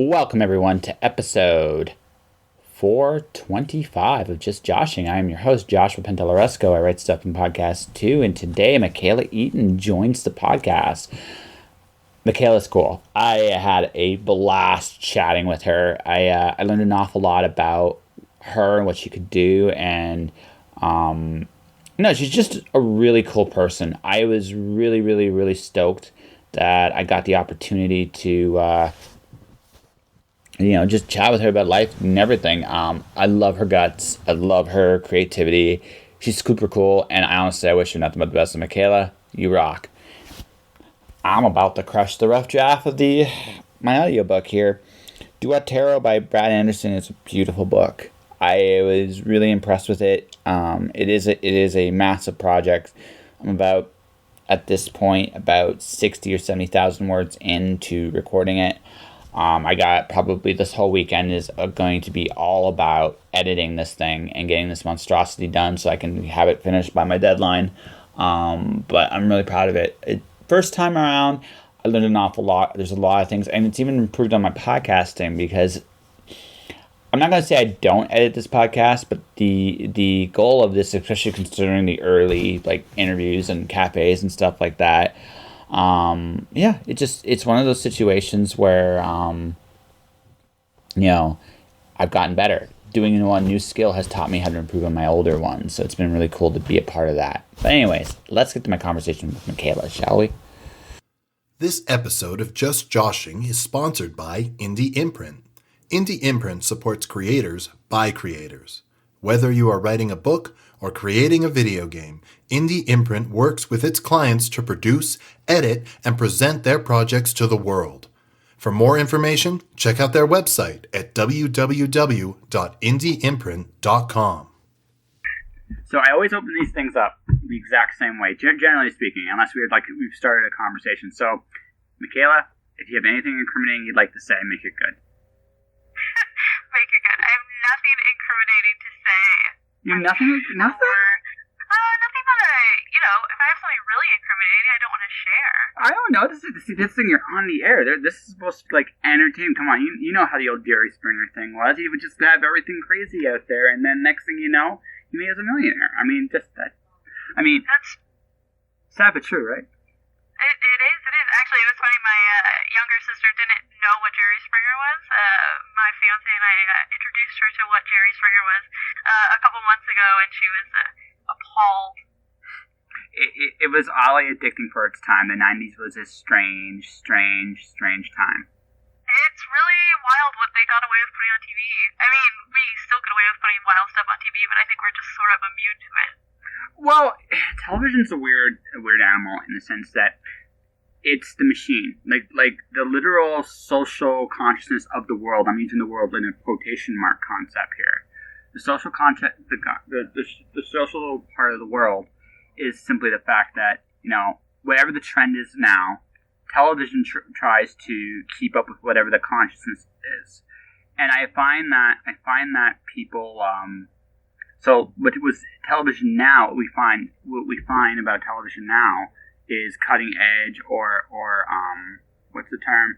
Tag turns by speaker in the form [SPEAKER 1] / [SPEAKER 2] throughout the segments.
[SPEAKER 1] Welcome, everyone, to episode 425 of Just Joshing. I am your host, Joshua Pantellaresco. I write stuff in podcasts too, and today Mckayla Eaton joins the podcast. Mckayla's cool. I had a blast chatting with her. I learned an awful lot about her and what she could do, and she's just a really cool person. I was really stoked that I got the opportunity to just chat with her about life and everything. I love her guts. I love her creativity. She's super cool, and I wish her nothing but the best. Of Mckayla, you rock. I'm about to crush the rough draft of my audiobook here. Duet Tarot by Brad Sanderson is a beautiful book. I was really impressed with it. It is a massive project. I'm at this point, about 60 or 70,000 words into recording it. I got probably this whole weekend is going to be all about editing this thing and getting this monstrosity done so I can have it finished by my deadline. But I'm really proud of it. First time around, I learned an awful lot. There's a lot of things, and it's even improved on my podcasting because I'm not going to say I don't edit this podcast, but the goal of this, especially considering the early interviews and cafes and stuff like that, it's one of those situations where I've gotten better. Doing one new skill has taught me how to improve on my older ones, so it's been really cool to be a part of that. But anyways, let's get to my conversation with Mckayla, shall we?
[SPEAKER 2] This episode of Just Joshing is sponsored by Indie Imprint. Indie Imprint supports creators by creators. Whether you are writing a book or creating a video game, Indie Imprint works with its clients to produce, edit, and present their projects to the world. For more information, check out their website at www.indieimprint.com.
[SPEAKER 1] So I always open these things up the exact same way, generally speaking, unless we've started a conversation. So, Mckayla, if you have anything incriminating you'd like to say, make it good.
[SPEAKER 3] Make it good. I have nothing incriminating to say.
[SPEAKER 1] You have nothing?
[SPEAKER 3] Nothing that if I have something really incriminating, I don't want to share.
[SPEAKER 1] I don't know. This thing, you're on the air. This is supposed to entertain. Come on, you know how the old Jerry Springer thing was. He would just have everything crazy out there, and then next thing you know, he made us a millionaire. That's sad but true, right?
[SPEAKER 3] It is. Actually, it was funny. My younger sister didn't know what Jerry Springer was. My fiance and I introduced her to what Jerry Springer was a couple months ago, and she was appalled.
[SPEAKER 1] It was oddly addicting for its time. The 90s was a strange time.
[SPEAKER 3] It's really wild what they got away with putting on TV. I mean, we still get away with putting wild stuff on TV, but I think we're just sort of immune to it.
[SPEAKER 1] Well, television's a weird animal in the sense that it's the machine, like the literal social consciousness of the world. I'm using the world in a quotation mark concept here. The social the social part of the world is simply the fact that whatever the trend is now, television tries to keep up with whatever the consciousness is, and I find that people. So what was television now? What we find about television now is cutting edge or what's the term?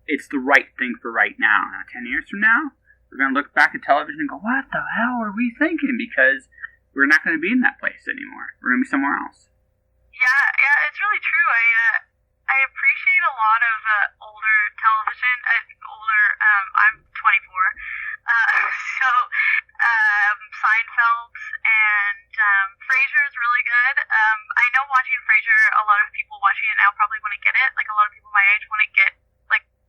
[SPEAKER 1] It's the right thing for right now. Now, 10 years from now, we're going to look back at television and go, what the hell were we thinking? Because we're not going to be in that place anymore. We're going to be somewhere else.
[SPEAKER 3] Yeah, it's really true. I appreciate a lot of older television. I'm 24, so Seinfeld and Frasier is really good. I know watching Frasier, a lot of people watching it now probably wouldn't get it. A lot of people my age wouldn't get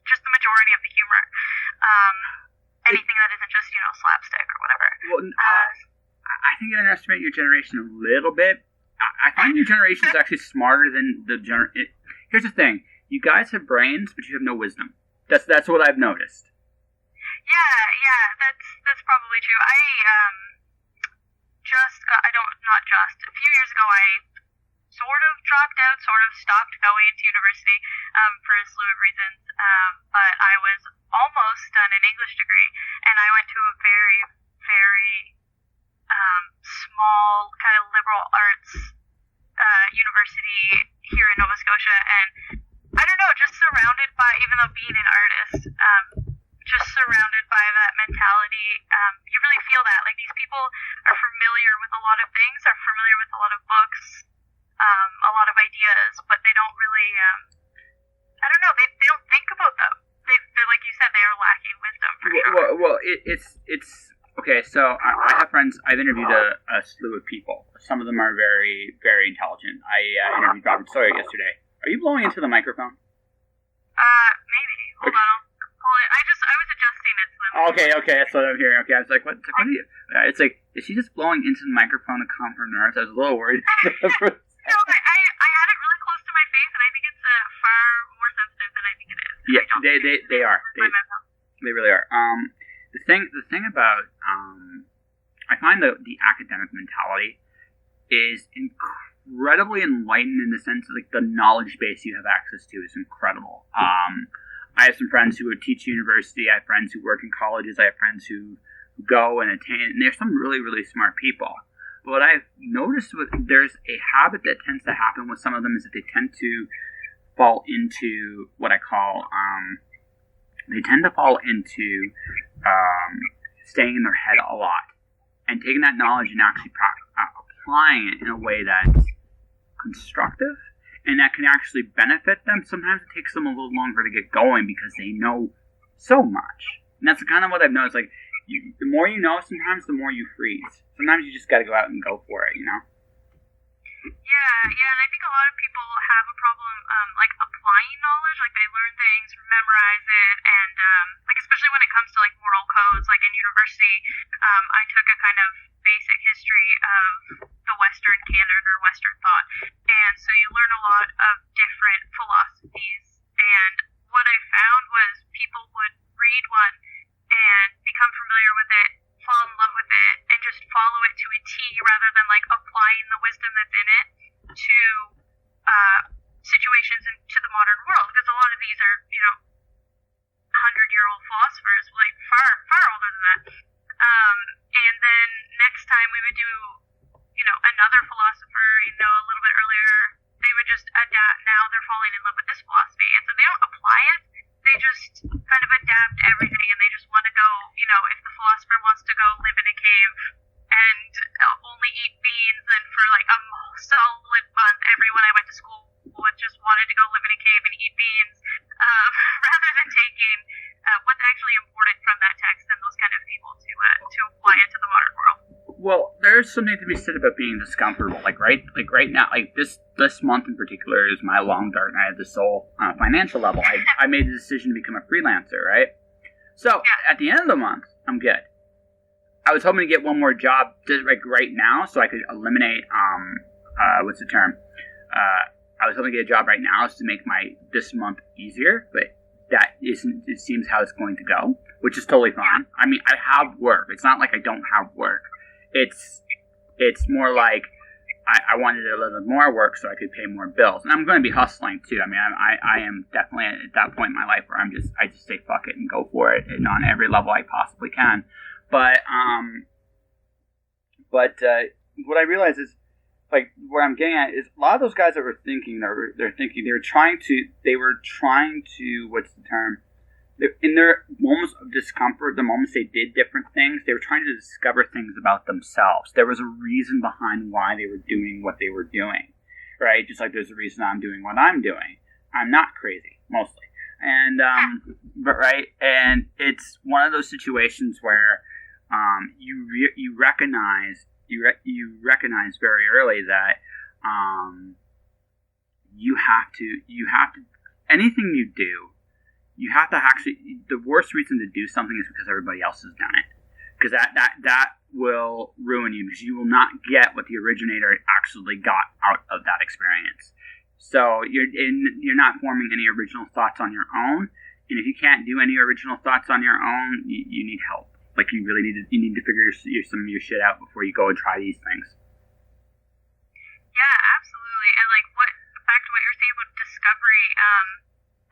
[SPEAKER 3] just the majority of the humor. Anything that isn't just slapstick or whatever.
[SPEAKER 1] Well, I think you underestimate your generation a little bit. I find your generation is actually smarter than the Here's the thing: you guys have brains, but you have no wisdom. That's what I've noticed.
[SPEAKER 3] Yeah, that's probably true. A few years ago, I sort of dropped out, sort of stopped going to university for a slew of reasons. But I was almost done an English degree, and I went to a very, very small kind of liberal arts university here in Nova Scotia, and I don't know, just surrounded by, even though being an artist, just surrounded by that mentality, you really feel that. Like, these people are familiar with a lot of things, are familiar with a lot of books, a lot of ideas, but they don't really, I don't know, they don't think about them. They're, like you said, they are lacking wisdom, for sure.
[SPEAKER 4] Well, it's okay, so I have friends. I've interviewed a slew of people. Some of them are very, very intelligent. I interviewed Robert Sawyer yesterday. Are you blowing into the microphone?
[SPEAKER 3] Maybe. Hold on, I'll pull it. I was adjusting it, so
[SPEAKER 4] Okay, that's what I'm hearing. Okay, I was like, what are you? It's like, is she just blowing into the microphone to calm her nerves? I was a little worried.
[SPEAKER 3] No, I had it really close to my face, and I think it's far more sensitive than I think it is.
[SPEAKER 4] Yeah, they are. They really are. The thing about I find the academic mentality is incredibly enlightened in the sense of, like, the knowledge base you have access to is incredible. I have some friends who would teach university. I have friends who work in colleges. I have friends who go and attain, and there's some really, really smart people. But what I've noticed there's a habit that tends to happen with some of them is that they tend to fall into what I call staying in their head a lot and taking that knowledge and actually applying it in a way that's constructive and that can actually benefit them. Sometimes it takes them a little longer to get going because they know so much. And that's kind of what I've noticed. Like, the more you know, sometimes the more you freeze. Sometimes you just got to go out and go for it, you know?
[SPEAKER 3] Yeah, and I think a lot of people have a problem, like, applying knowledge. Like, they learn things, memorize it, and, like, especially when it comes to, like, moral codes. Like, in university, I took a kind of basic history of the Western canon or Western thought. And so you learn a lot of different philosophies. And what I found was people would read one and become familiar with it, fall in love with it, and just follow it to a T rather than, like, applying the wisdom that's in it to situations and to the modern world. Because a lot of these are, 100-year-old philosophers, like, far older than that. And then next time we would do, another philosopher, a little bit earlier, they would just adapt. Now they're falling in love with this philosophy. And so they don't apply it. They just kind of adapt everything, and they just want to go, if the philosopher wants to go live in a cave and only eat beans, and for, like, a solid month, everyone I went to school with just wanted to go live in a cave and eat beans, rather than taking what's actually important from that text and those kind of people to apply it to the modern world.
[SPEAKER 4] Well, there's something to be said about being discomfortable. Like right now, like this month in particular is my long dark night of the soul on a financial level. I made the decision to become a freelancer, right? So at the end of the month, I'm good. I was hoping to get one more job just like right now so I could eliminate, what's the term? I was hoping to get a job right now to make this month easier, but that isn't, it seems how it's going to go, which is totally fine. I mean, I have work. It's not like I don't have work. It's more like I wanted a little bit more work so I could pay more bills. And I'm going to be hustling too. I mean, I am definitely at that point in my life where I just say fuck it and go for it, and on every level I possibly can. But what I realize is, like, where I'm getting at is a lot of those guys that were thinking, they were trying to, what's the term? In their moments of discomfort, the moments they did different things, they were trying to discover things about themselves. There was a reason behind why they were doing what they were doing, right? Just like there's a reason I'm doing what I'm doing. I'm not crazy, mostly. And, and it's one of those situations where you recognize very early that you have to anything you do, you have to actually, the worst reason to do something is because everybody else has done it, because that will ruin you, because you will not get what the originator actually got out of that experience. So you're not forming any original thoughts on your own, and if you can't do any original thoughts on your own, you need help. Like, you need to figure some of your shit out before you go and try these things.
[SPEAKER 3] Yeah, absolutely. And, like, back to what you were saying about discovery,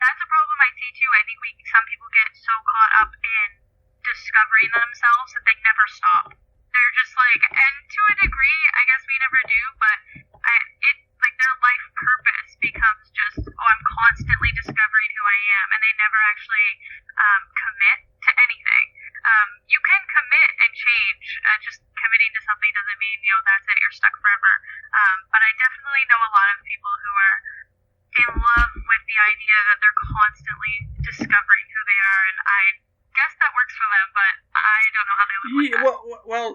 [SPEAKER 3] that's a problem I see too. I think some people get so caught up in discovering themselves that they never stop. They're just like, and to a degree, I guess we never do, but their life purpose becomes just, I'm constantly discovering who I am. And they never actually commit to anything. You can commit and change. Just committing to something doesn't mean, that's it, you're stuck forever. But I definitely know a lot of people who are in love with the idea that they're constantly discovering who they are, and I guess that works for them, but I don't know how they live with that.
[SPEAKER 4] Well,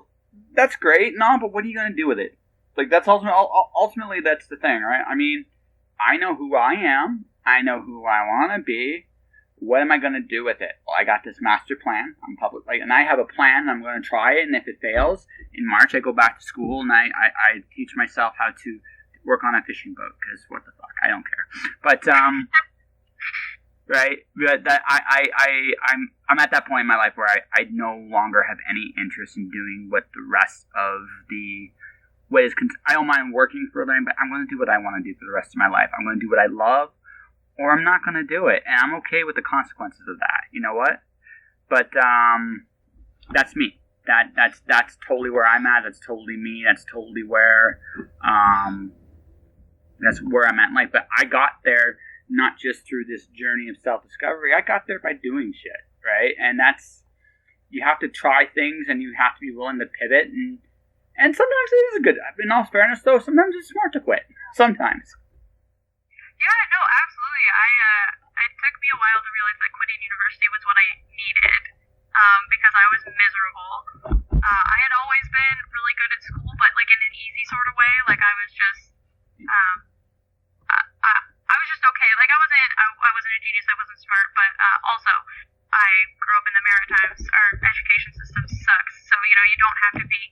[SPEAKER 4] that's great, no, but what are you going to do with it? Like, that's ultimately that's the thing, right? I mean, I know who I am. I know who I want to be. What am I going to do with it? Well, I got this master plan. I'm public, and I have a plan. I'm going to try it, and if it fails, in March I go back to school and I teach myself how to work on a fishing boat, because what the fuck, I don't care. But right, but that I'm at that point in my life where I no longer have any interest in doing what the rest of the way is. I don't mind working for a living, but I'm going to do what I want to do for the rest of my life. I'm going to do what I love, or I'm not going to do it, and I'm okay with the consequences of that. You know what? But that's me. That's totally where I'm at. That's totally me. That's totally where I'm at in life. But I got there not just through this journey of self-discovery. I got there by doing shit, right? And you have to try things, and you have to be willing to pivot, and sometimes it is good. In all fairness, though, sometimes it's smart to quit. Sometimes.
[SPEAKER 3] Yeah, no, absolutely. It took me a while to realize that quitting university was what I needed, because I was miserable. I had always been really good at school, but like in an easy sort of way. Like I was just, I was just okay. Like I wasn't a genius. I wasn't smart, but also I grew up in the Maritimes. Our education system sucks, so you don't have to be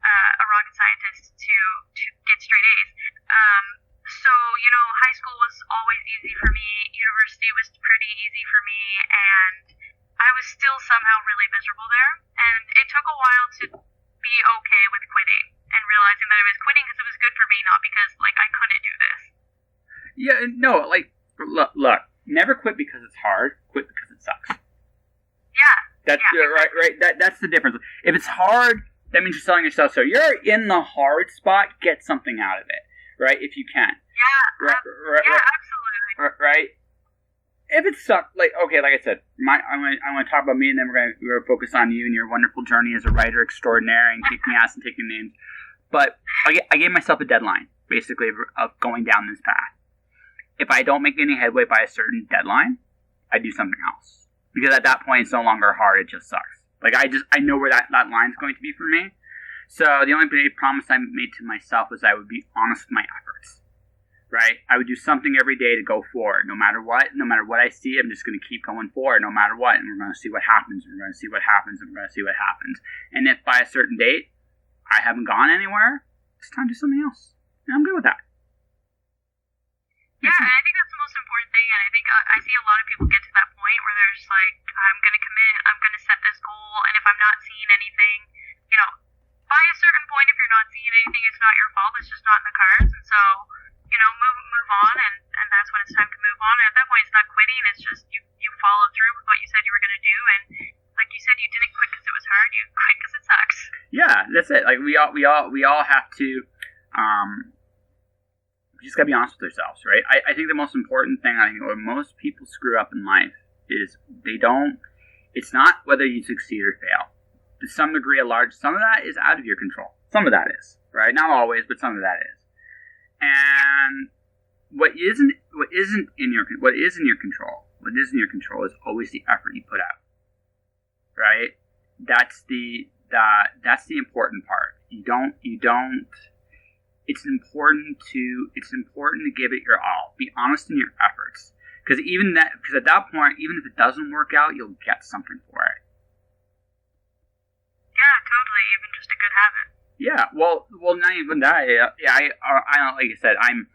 [SPEAKER 3] a rocket scientist to get straight A's. So, high school was always easy for me. University was pretty easy for me, and I was still somehow really miserable there. And it took a while to be okay with quitting and realizing that I was quitting because it was good for me, not because, I couldn't do this.
[SPEAKER 4] Yeah, no, look, never quit because it's hard, quit because it sucks.
[SPEAKER 3] Yeah.
[SPEAKER 4] That's right. That's the difference. If it's hard, that means you're selling yourself. So you're in the hard spot, get something out of it, right? If you can.
[SPEAKER 3] Yeah.
[SPEAKER 4] Right,
[SPEAKER 3] Absolutely.
[SPEAKER 4] Right. If it sucks, like I said, I'm going to talk about me, and then we're going to focus on you and your wonderful journey as a writer extraordinaire and kicking ass and taking names. But I gave myself a deadline, basically, of going down this path. If I don't make any headway by a certain deadline, I do something else. Because at that point, it's no longer hard, it just sucks. I know where that line's going to be for me. So the only promise I made to myself was I would be honest with my efforts. Right? I would do something every day to go forward. No matter what I see, I'm just going to keep going forward no matter what. And we're going to see what happens. And we're going to see what happens. And we're going to see what happens. And if by a certain date, I haven't gone anywhere, it's time to do something else. And I'm good with that.
[SPEAKER 3] Yeah, and I think that's the most important thing. And I think I see a lot of people get to that point where they're just like, I'm going to commit. I'm going to set this goal. And if I'm not seeing anything, by a certain point, if you're not seeing anything, it's not your fault. It's just not in the cards. And so, move on, and that's when it's time to move on. And at that point, it's not quitting. It's just you followed through with what you said you were going to do, and like you said, you didn't quit because it was hard. You quit because it sucks.
[SPEAKER 4] Yeah, that's it. Like we all have to. We just gotta be honest with ourselves, right? I think the most important thing, where most people screw up in life is they don't. It's not whether you succeed or fail. To some degree, some of that is out of your control. Some of that is, right? Not always, but some of that is. And what is in your control is always the effort you put out, right? That's the important part. You don't. It's important to give it your all. Be honest in your efforts, because at that point, even if it doesn't work out, you'll get something for it.
[SPEAKER 3] Yeah, totally. Even just a good habit.
[SPEAKER 4] Yeah, well, not even that. Yeah, I like I said, I'm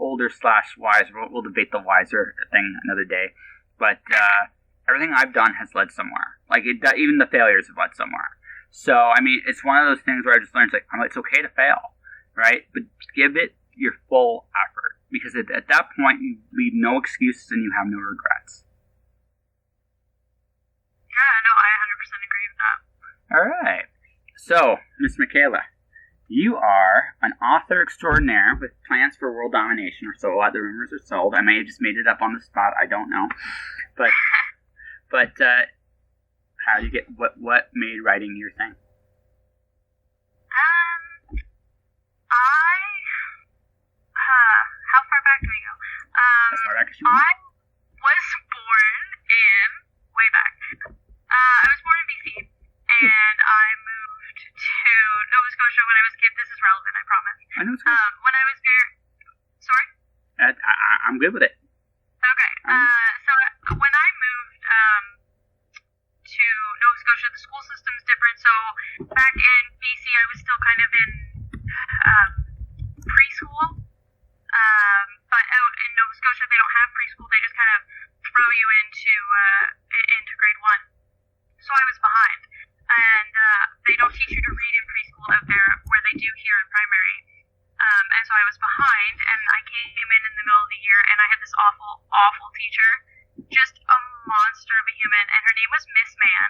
[SPEAKER 4] older / wiser. We'll debate the wiser thing another day. But everything I've done has led somewhere. Even the failures have led somewhere. So it's one of those things where I just learned it's okay to fail, right? But give it your full effort, because at that point you leave no excuses and you have no regrets.
[SPEAKER 3] Yeah, no, I 100% agree with that.
[SPEAKER 4] All right. So, Miss Mckayla, You are an author extraordinaire with plans for world domination, or so the rumors are sold. I may have just made it up on the spot. I don't know. But how do you get what made writing your thing?
[SPEAKER 3] How far back do we go?
[SPEAKER 4] As far back as you want.
[SPEAKER 3] I was born in way back. I was born in BC, and I moved to Nova Scotia when I was a kid. This is relevant, I promise.
[SPEAKER 4] I know it's good.
[SPEAKER 3] When I was sorry.
[SPEAKER 4] I'm good with it.
[SPEAKER 3] Okay. So when I moved to Nova Scotia, the school system's different. So back in BC, I was still kind of in preschool. But out in Nova Scotia, they don't have preschool. They just kind of throw you into grade 1. So I was behind. And they don't teach you to read in preschool out there where they do here in primary. And so I was behind, and I came in the middle of the year, and I had this awful, awful teacher. Just a monster of a human, and her name was Miss Man.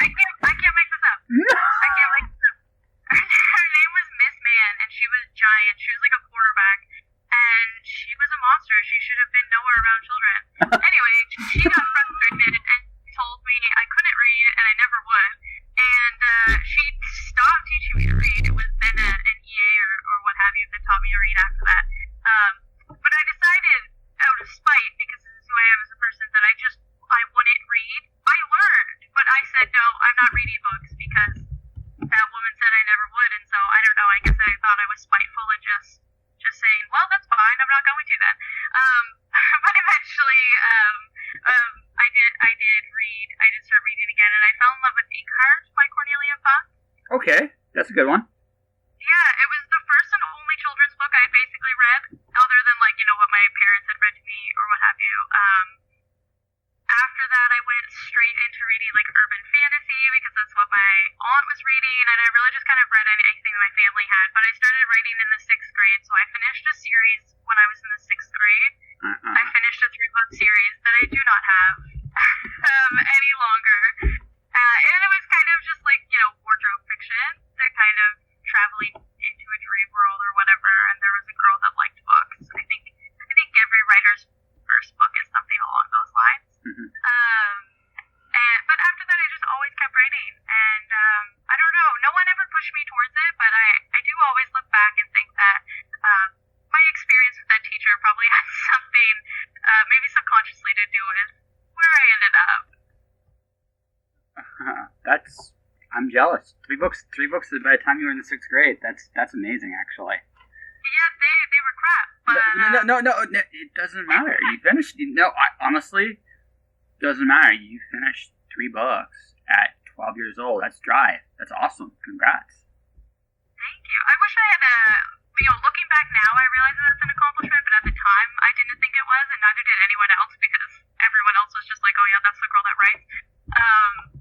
[SPEAKER 3] I can't make this up. I can't make this up. Her name was Miss Man, and she was giant. She was like a quarterback, and she was a monster. She should have been nowhere around children. Anyway, she got frustrated and told me I couldn't read, and I never would. And she stopped teaching me to read. It was then an EA or what have you that taught me to read after that. But I decided, out of spite, because this is who I am as a person, that I wouldn't read. I learned, but I said, no, I'm not reading books because that woman said I never would, and so I don't know, I guess I thought I was spiteful and just saying, well, that's fine, I'm not going to then. But eventually, I did start reading again, and I fell in love with Inkheart by Cornelia Funke.
[SPEAKER 4] Okay, that's a good one.
[SPEAKER 3] Yeah, it was the first and only children's book I basically read, other than, like, what my parents had read to me or what have you. After that, I went straight into reading, like, urban fantasy, because that's what my aunt was reading, and I really just kind of read anything that my family had. But I started writing in the 6th grade, so I finished a series when I was in the 6th grade. I finished a 3-book series that I do not have any longer. And it was kind of just, like, wardrobe fiction, that kind of traveling into a dream world or whatever, and there was a girl that liked books. I think every writer's first book is something along those lines.
[SPEAKER 4] Mm-hmm.
[SPEAKER 3] But after that, I just always kept writing, and I don't know, no one ever pushed me towards it, but I do always look back and think that my experience with that teacher probably had something, maybe subconsciously, to do with where I ended up.
[SPEAKER 4] I'm jealous. 3 books by the time you were in the 6th grade. That's amazing, actually.
[SPEAKER 3] Yeah, they were crap, but
[SPEAKER 4] No, it doesn't matter. You finished. Honestly, doesn't matter. You finished 3 books at 12 years old. That's drive. That's awesome. Congrats.
[SPEAKER 3] Thank you. I wish I had looking back now, I realize that that's an accomplishment, but at the time, I didn't think it was, and neither did anyone else, because everyone else was just like, oh yeah, that's the girl that writes.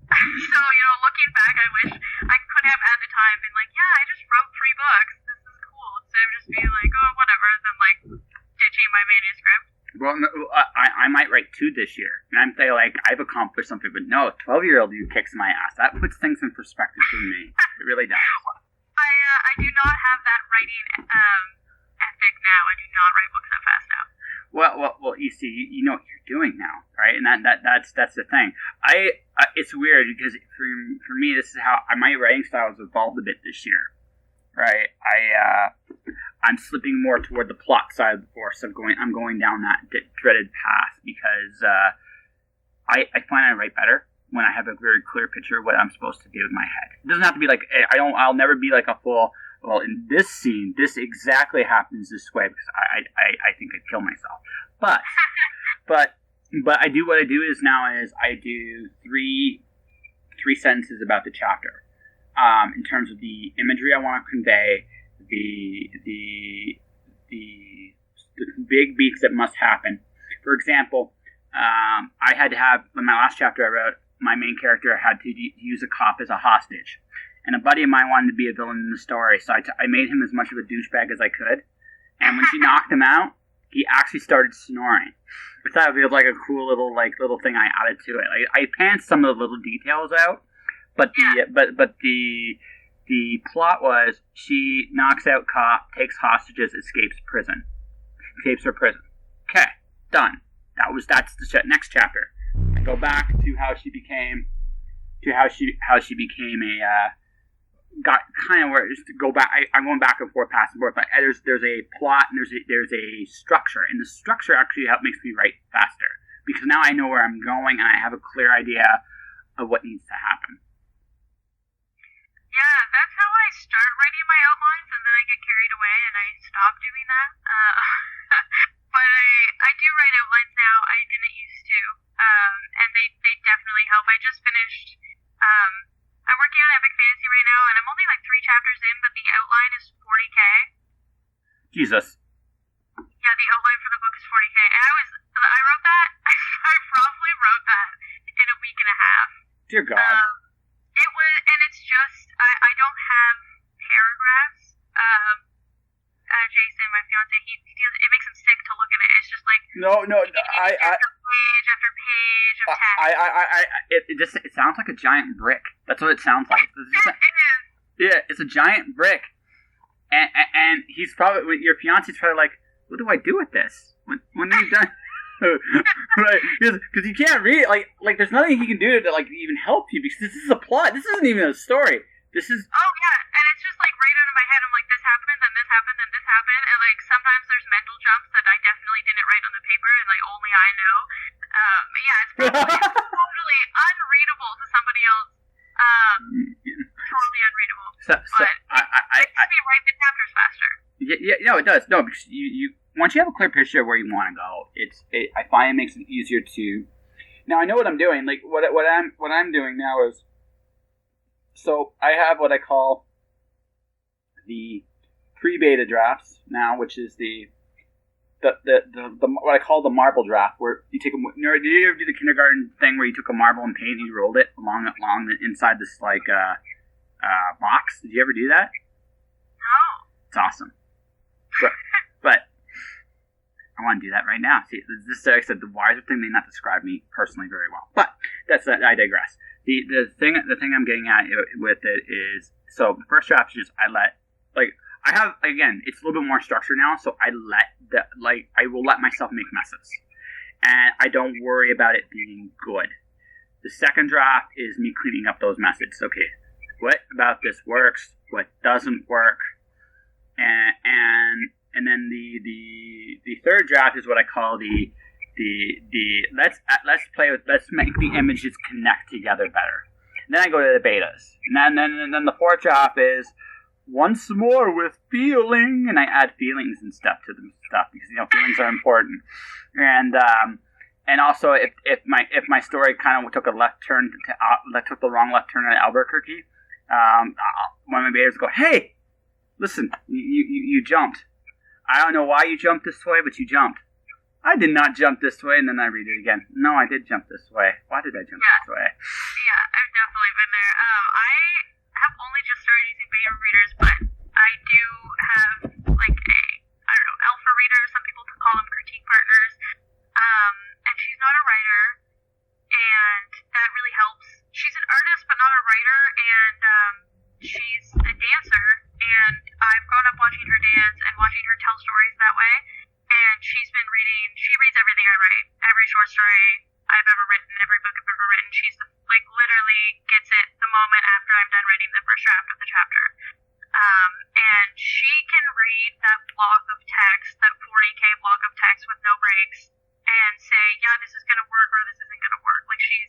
[SPEAKER 3] So, looking back, I wish I could have at the time been like, yeah, I just wrote 3 books. This is cool. Instead of just being like, oh, whatever, then, like, ditching my manuscript.
[SPEAKER 4] Well, no, I might write 2 this year, and I'm thinking, like, I've accomplished something, but no, 12-year-old you kicks my ass. That puts things in perspective for me. It really does.
[SPEAKER 3] I do not have that writing ethic now. I do not write books that fast now.
[SPEAKER 4] Well, you see, you know what you're doing now, right? And that's the thing. It's weird because for me, this is how my writing style has evolved a bit this year, right? I'm slipping more toward the plot side of the force. I'm going down that dreaded path because I find I write better when I have a very clear picture of what I'm supposed to do in my head. It doesn't have to be like I'll never be like a full. Well, in this scene, this exactly happens this way because I think I'd kill myself. But I do what I do is I do three sentences about the chapter, in terms of the imagery I want to convey, the big beats that must happen. For example, I had to have in my last chapter I wrote, my main character had to use a cop as a hostage. And a buddy of mine wanted to be a villain in the story, so I made him as much of a douchebag as I could. And when she knocked him out, he actually started snoring. I thought it was like a cool little thing I added to it. I panned some of the little details out, but The plot was she knocks out cop, takes hostages, escapes her prison. Okay, done. That's the next chapter. I go back to how she became a got kind of where just to go back. I'm going back and forth, past and forth. But there's a plot and there's a structure, and the structure actually makes me write faster because now I know where I'm going and I have a clear idea of what needs to happen.
[SPEAKER 3] Yeah, that's how I start writing my outlines, and then I get carried away and I stop doing that. But I do write outlines now. I didn't used to, and they definitely help. I just finished. I'm working on Epic Fantasy right now, and I'm only like 3 chapters in, but the outline is 40K.
[SPEAKER 4] Jesus.
[SPEAKER 3] Yeah, the outline for the book is 40K. And I wrote that. I probably wrote that in a week and a half.
[SPEAKER 4] Dear God.
[SPEAKER 3] It was, and it's just I don't have paragraphs. Jason, my fiance, it makes him sick to look at it. It's just like after page after page of text.
[SPEAKER 4] It sounds like a giant brick. That's what it sounds like.
[SPEAKER 3] It is.
[SPEAKER 4] Yeah, it's a giant brick, and he's probably your fiance's probably like, what do I do with this? When are you done? Right, because you can't read it. Like there's nothing he can do to like even help you because this is a plot. This isn't even a story. This is.
[SPEAKER 3] Oh yeah, and it's just like right out of my head. I'm like, this happened, then this happened, then this happened, and like sometimes there's mental jumps that I definitely didn't write on the paper, and like only I know. Yeah, it's probably totally unreadable to somebody else. Totally unreadable. But it makes me write the chapters faster.
[SPEAKER 4] Yeah, no, it does. No, because you once you have a clear picture of where you want to go, I find it makes it easier to. Now I know what I'm doing. Like what I'm doing now is, so I have what I call the pre-beta drafts now, which is the what I call the marble draft, where you take a. Did you ever do the kindergarten thing where you took a marble and paint and you rolled it along the inside this like box? Did you ever do that?
[SPEAKER 3] No.
[SPEAKER 4] It's awesome. But I want to do that right now. See, this like I said, the wiser thing may not describe me personally very well, but I digress. The thing I'm getting at with it is, so the first draft is just I have, again, it's a little bit more structured now, so I will let myself make messes, and I don't worry about it being good. The second draft is me cleaning up those messes. Okay, what about this works? What doesn't work? And then the third draft is what I call the let's make the images connect together better. And then I go to the betas, and then the fourth draft is once more with feeling, and I add feelings and stuff to the stuff because feelings are important. And also if my story kind of took a left turn took the wrong left turn at Albuquerque, one of my betas go, hey, listen, you jumped. I don't know why you jumped this way, but you jumped. I did not jump this way, and then I read it again. No, I did jump this way. Why did I jump this way?
[SPEAKER 3] Yeah, I've definitely been there. I have only just started using beta readers, but I do have like I don't know, alpha reader. Some people call them critique partners. And she's not a writer, and that really helps. She's an artist, but not a writer, and she's a dancer, and I've grown up watching her dance and watching her tell stories that way. And she reads everything I write, every short story I've ever written, every book I've ever written. She's like literally gets it the moment after I'm done writing the first draft of the chapter. And she can read that block of text, that 40K block of text with no breaks, and say, yeah, this is going to work or this isn't going to work. Like she's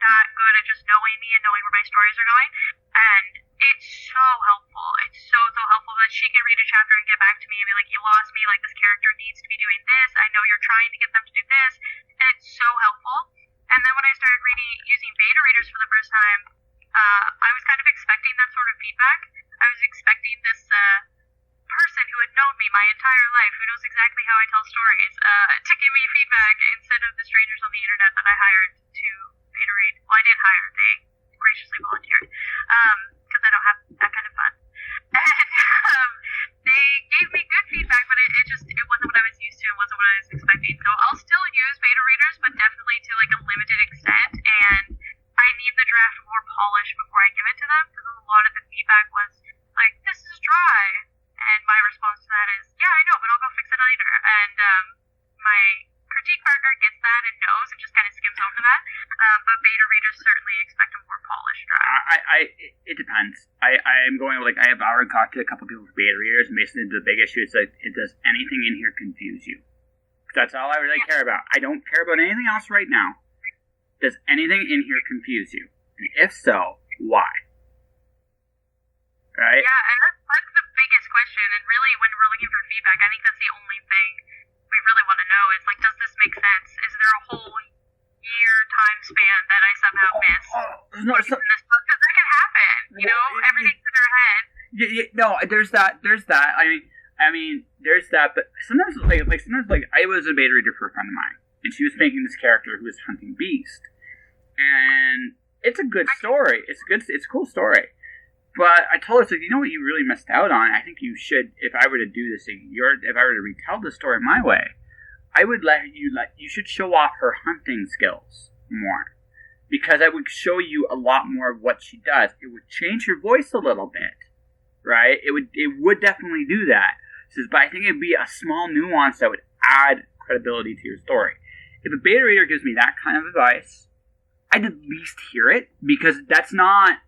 [SPEAKER 3] that good at just knowing me and knowing where my stories are going. And it's so helpful. It's so helpful that she can read a chapter and get back to me and be like, you lost me, like this character needs to be doing this. I know you're trying to get them to do this. And it's so helpful. And then when I started using beta readers for the first time, I was kind of expecting that sort of feedback. I was expecting this person who had known me my entire life, who knows exactly how I tell stories, to give me feedback instead of the strangers on the internet that I hired to beta read. Well, I didn't hire. They graciously volunteered. Because I don't have that kind of fun. And they gave me good feedback, but it wasn't what I was used to and wasn't what I was expecting. So I'll still use beta readers, but definitely to like a limited extent. And I need the draft more polished before I give it to them, because a lot of the feedback was like, this is dry. And my response to that is, yeah, I know, but I'll go fix it later. And my critique partner gets that and knows and just kind of skims over that. But beta readers certainly expect a more polished draft.
[SPEAKER 4] It depends. I'm going like, I have already talked to a couple people for beta readers, and basically the big issue is like, does anything in here confuse you? That's all I really care about. I don't care about anything else right now. Does anything in here confuse you? And if so, why? Right?
[SPEAKER 3] Yeah, and that's the biggest question. And really, when we're looking for feedback, I think that's the only thing we really want to know is, like, does this make sense? Is there a whole year time span that I somehow missed? In this book? Because that can happen. You know, everything's in their head.
[SPEAKER 4] No, there's that. I mean, there's that. But sometimes, like I was a beta reader for a friend of mine, and she was making this character who was hunting beast, and it's a good story. It's a cool story. But I told her, it's like, you know what you really missed out on? I think you should, if I were to do this, if I were to retell the story my way, I would you should show off her hunting skills more. Because I would show you a lot more of what she does. It would change your voice a little bit, right? It would definitely do that. Says, but I think it'd be a small nuance that would add credibility to your story. If a beta reader gives me that kind of advice, I'd at least hear it, because that's not.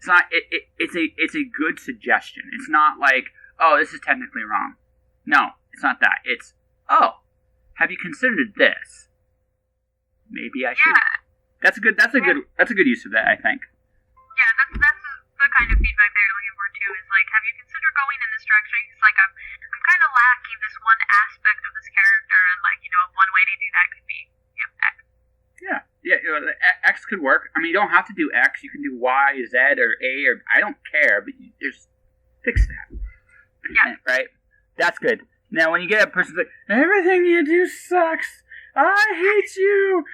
[SPEAKER 4] It's a good suggestion. It's not like, oh, this is technically wrong. No, it's not that. It's, oh, have you considered this? Maybe I should. That's a good use of that, I think.
[SPEAKER 3] Yeah, that's the kind of feedback that you're looking for too. Is like, have you considered going in this direction? It's like I'm kind of lacking this one aspect of this character, and like, you know, one way to do that could be, you know, X.
[SPEAKER 4] Yeah, you know, X could work. I mean, you don't have to do X. You can do Y, Z, or A, or I don't care, but just fix that.
[SPEAKER 3] Yeah.
[SPEAKER 4] Right? That's good. Now, when you get a person like, everything you do sucks, I hate you,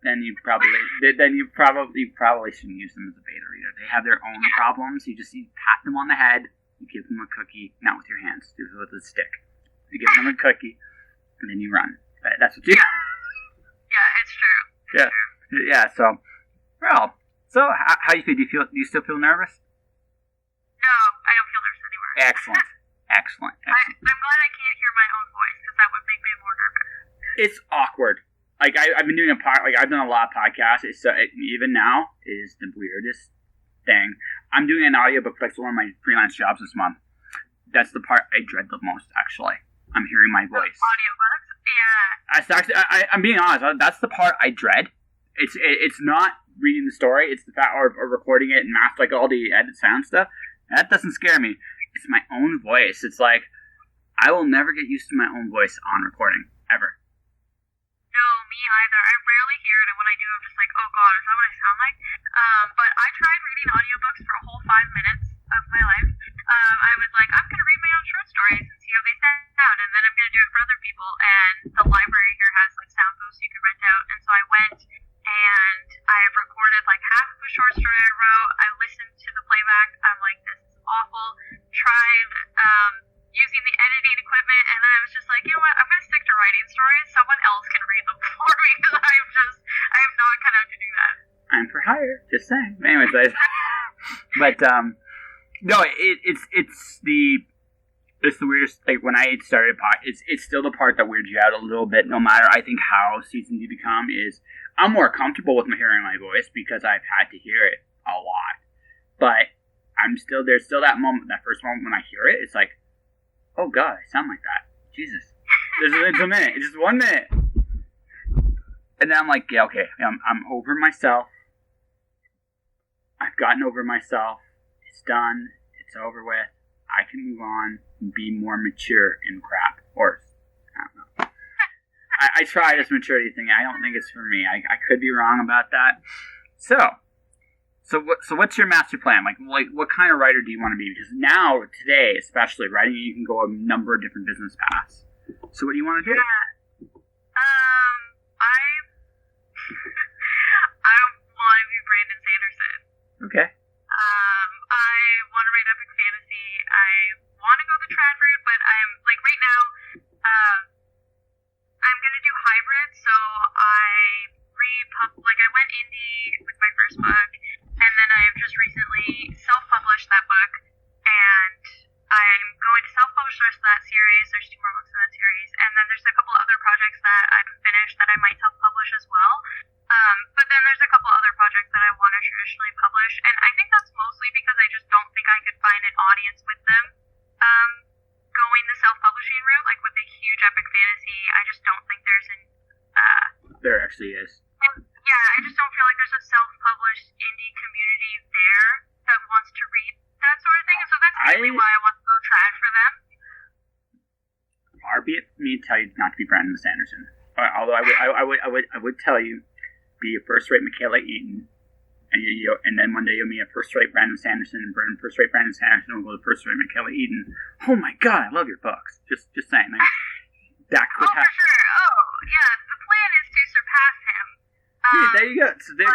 [SPEAKER 4] then you probably shouldn't use them as a beta reader. They have their own problems. You pat them on the head. You give them a cookie, not with your hands. Do it with a stick. You give them a cookie, and then you run. That's what you do.
[SPEAKER 3] Yeah, it's true.
[SPEAKER 4] Yeah. Yeah, so how do you feel? Do you still feel nervous?
[SPEAKER 3] No, I don't feel nervous anymore.
[SPEAKER 4] Excellent.
[SPEAKER 3] I'm glad I can't hear my own voice, because that would make me more nervous.
[SPEAKER 4] It's awkward. Like, I've been doing I've done a lot of podcasts. Even now is the weirdest thing. I'm doing an audiobook, like one of my freelance jobs this month. That's the part I dread the most, actually. I'm hearing my voice.
[SPEAKER 3] Audiobooks? Yeah.
[SPEAKER 4] I'm being honest. That's the part I dread. It's not reading the story. It's the fact or recording it and like all the edit sound stuff. That doesn't scare me. It's my own voice. It's like I will never get used to my own voice on recording ever.
[SPEAKER 3] No, me either. I rarely hear it, and when I do, I'm just like, oh god, is that what I sound like? But I tried reading audiobooks for a whole 5 minutes of my life. I was like, I'm gonna read my own short stories and see how they sound, and then I'm gonna do it for other people. And the library here has like sound booths you can rent out, and so I went. And I've recorded like half of a short story I wrote. I listened to the playback. I'm like, this is awful. Tried using the editing equipment, and then I was just like, you know what? I'm going to stick to writing stories. Someone else can read them for me, because I am not cut out to do that.
[SPEAKER 4] I'm for hire. Just saying. Anyways, but no, it's the weirdest. Like when I started, it's still the part that weirds you out a little bit. No matter, I think, how seasoned you become is. I'm more comfortable with hearing my voice because I've had to hear it a lot. But there's still that moment, that first moment when I hear it, it's like, oh god, I sound like that. Jesus. It's a minute. It's just 1 minute. And then I'm like, yeah, okay, I'm over myself. I've gotten over myself. It's done. It's over with. I can move on and be more mature in crap. Or, I don't know. I try this maturity thing. I don't think it's for me. I could be wrong about that. So what's your master plan? Like what kind of writer do you want to be? Because now, today, especially, writing, you can go a number of different business paths. So what do you want to do?
[SPEAKER 3] Yeah. I want to be Brandon Sanderson.
[SPEAKER 4] Okay.
[SPEAKER 3] I want to write epic fantasy. I want to go the trad route, but I'm like right now. I'm gonna do hybrid, so I went indie with my first book, I'm finished that I might self-publish as well. But then there's a couple other projects that I want to traditionally publish, and I think that's mostly because I just don't think I could find an audience with them. Going the self-publishing route, like with a huge epic fantasy, I just don't think there's an
[SPEAKER 4] There actually is.
[SPEAKER 3] yeah, I just don't feel like there's a self-published indie community there that wants to read that sort of thing, and so that's mainly why I want to go try it for them.
[SPEAKER 4] Far be it from me to tell you not to be Brandon Sanderson. Although I would tell you, be a first-rate Mckayla Eaton, and then one day you'll meet a first-rate Brandon Sanderson, and first-rate Brandon Sanderson will go to first-rate Mckayla Eaton. Oh my God, I love your books. Just saying. Like, that could
[SPEAKER 3] happen. For sure. Oh, yeah. The plan is to surpass him.
[SPEAKER 4] Yeah, there you go. So there.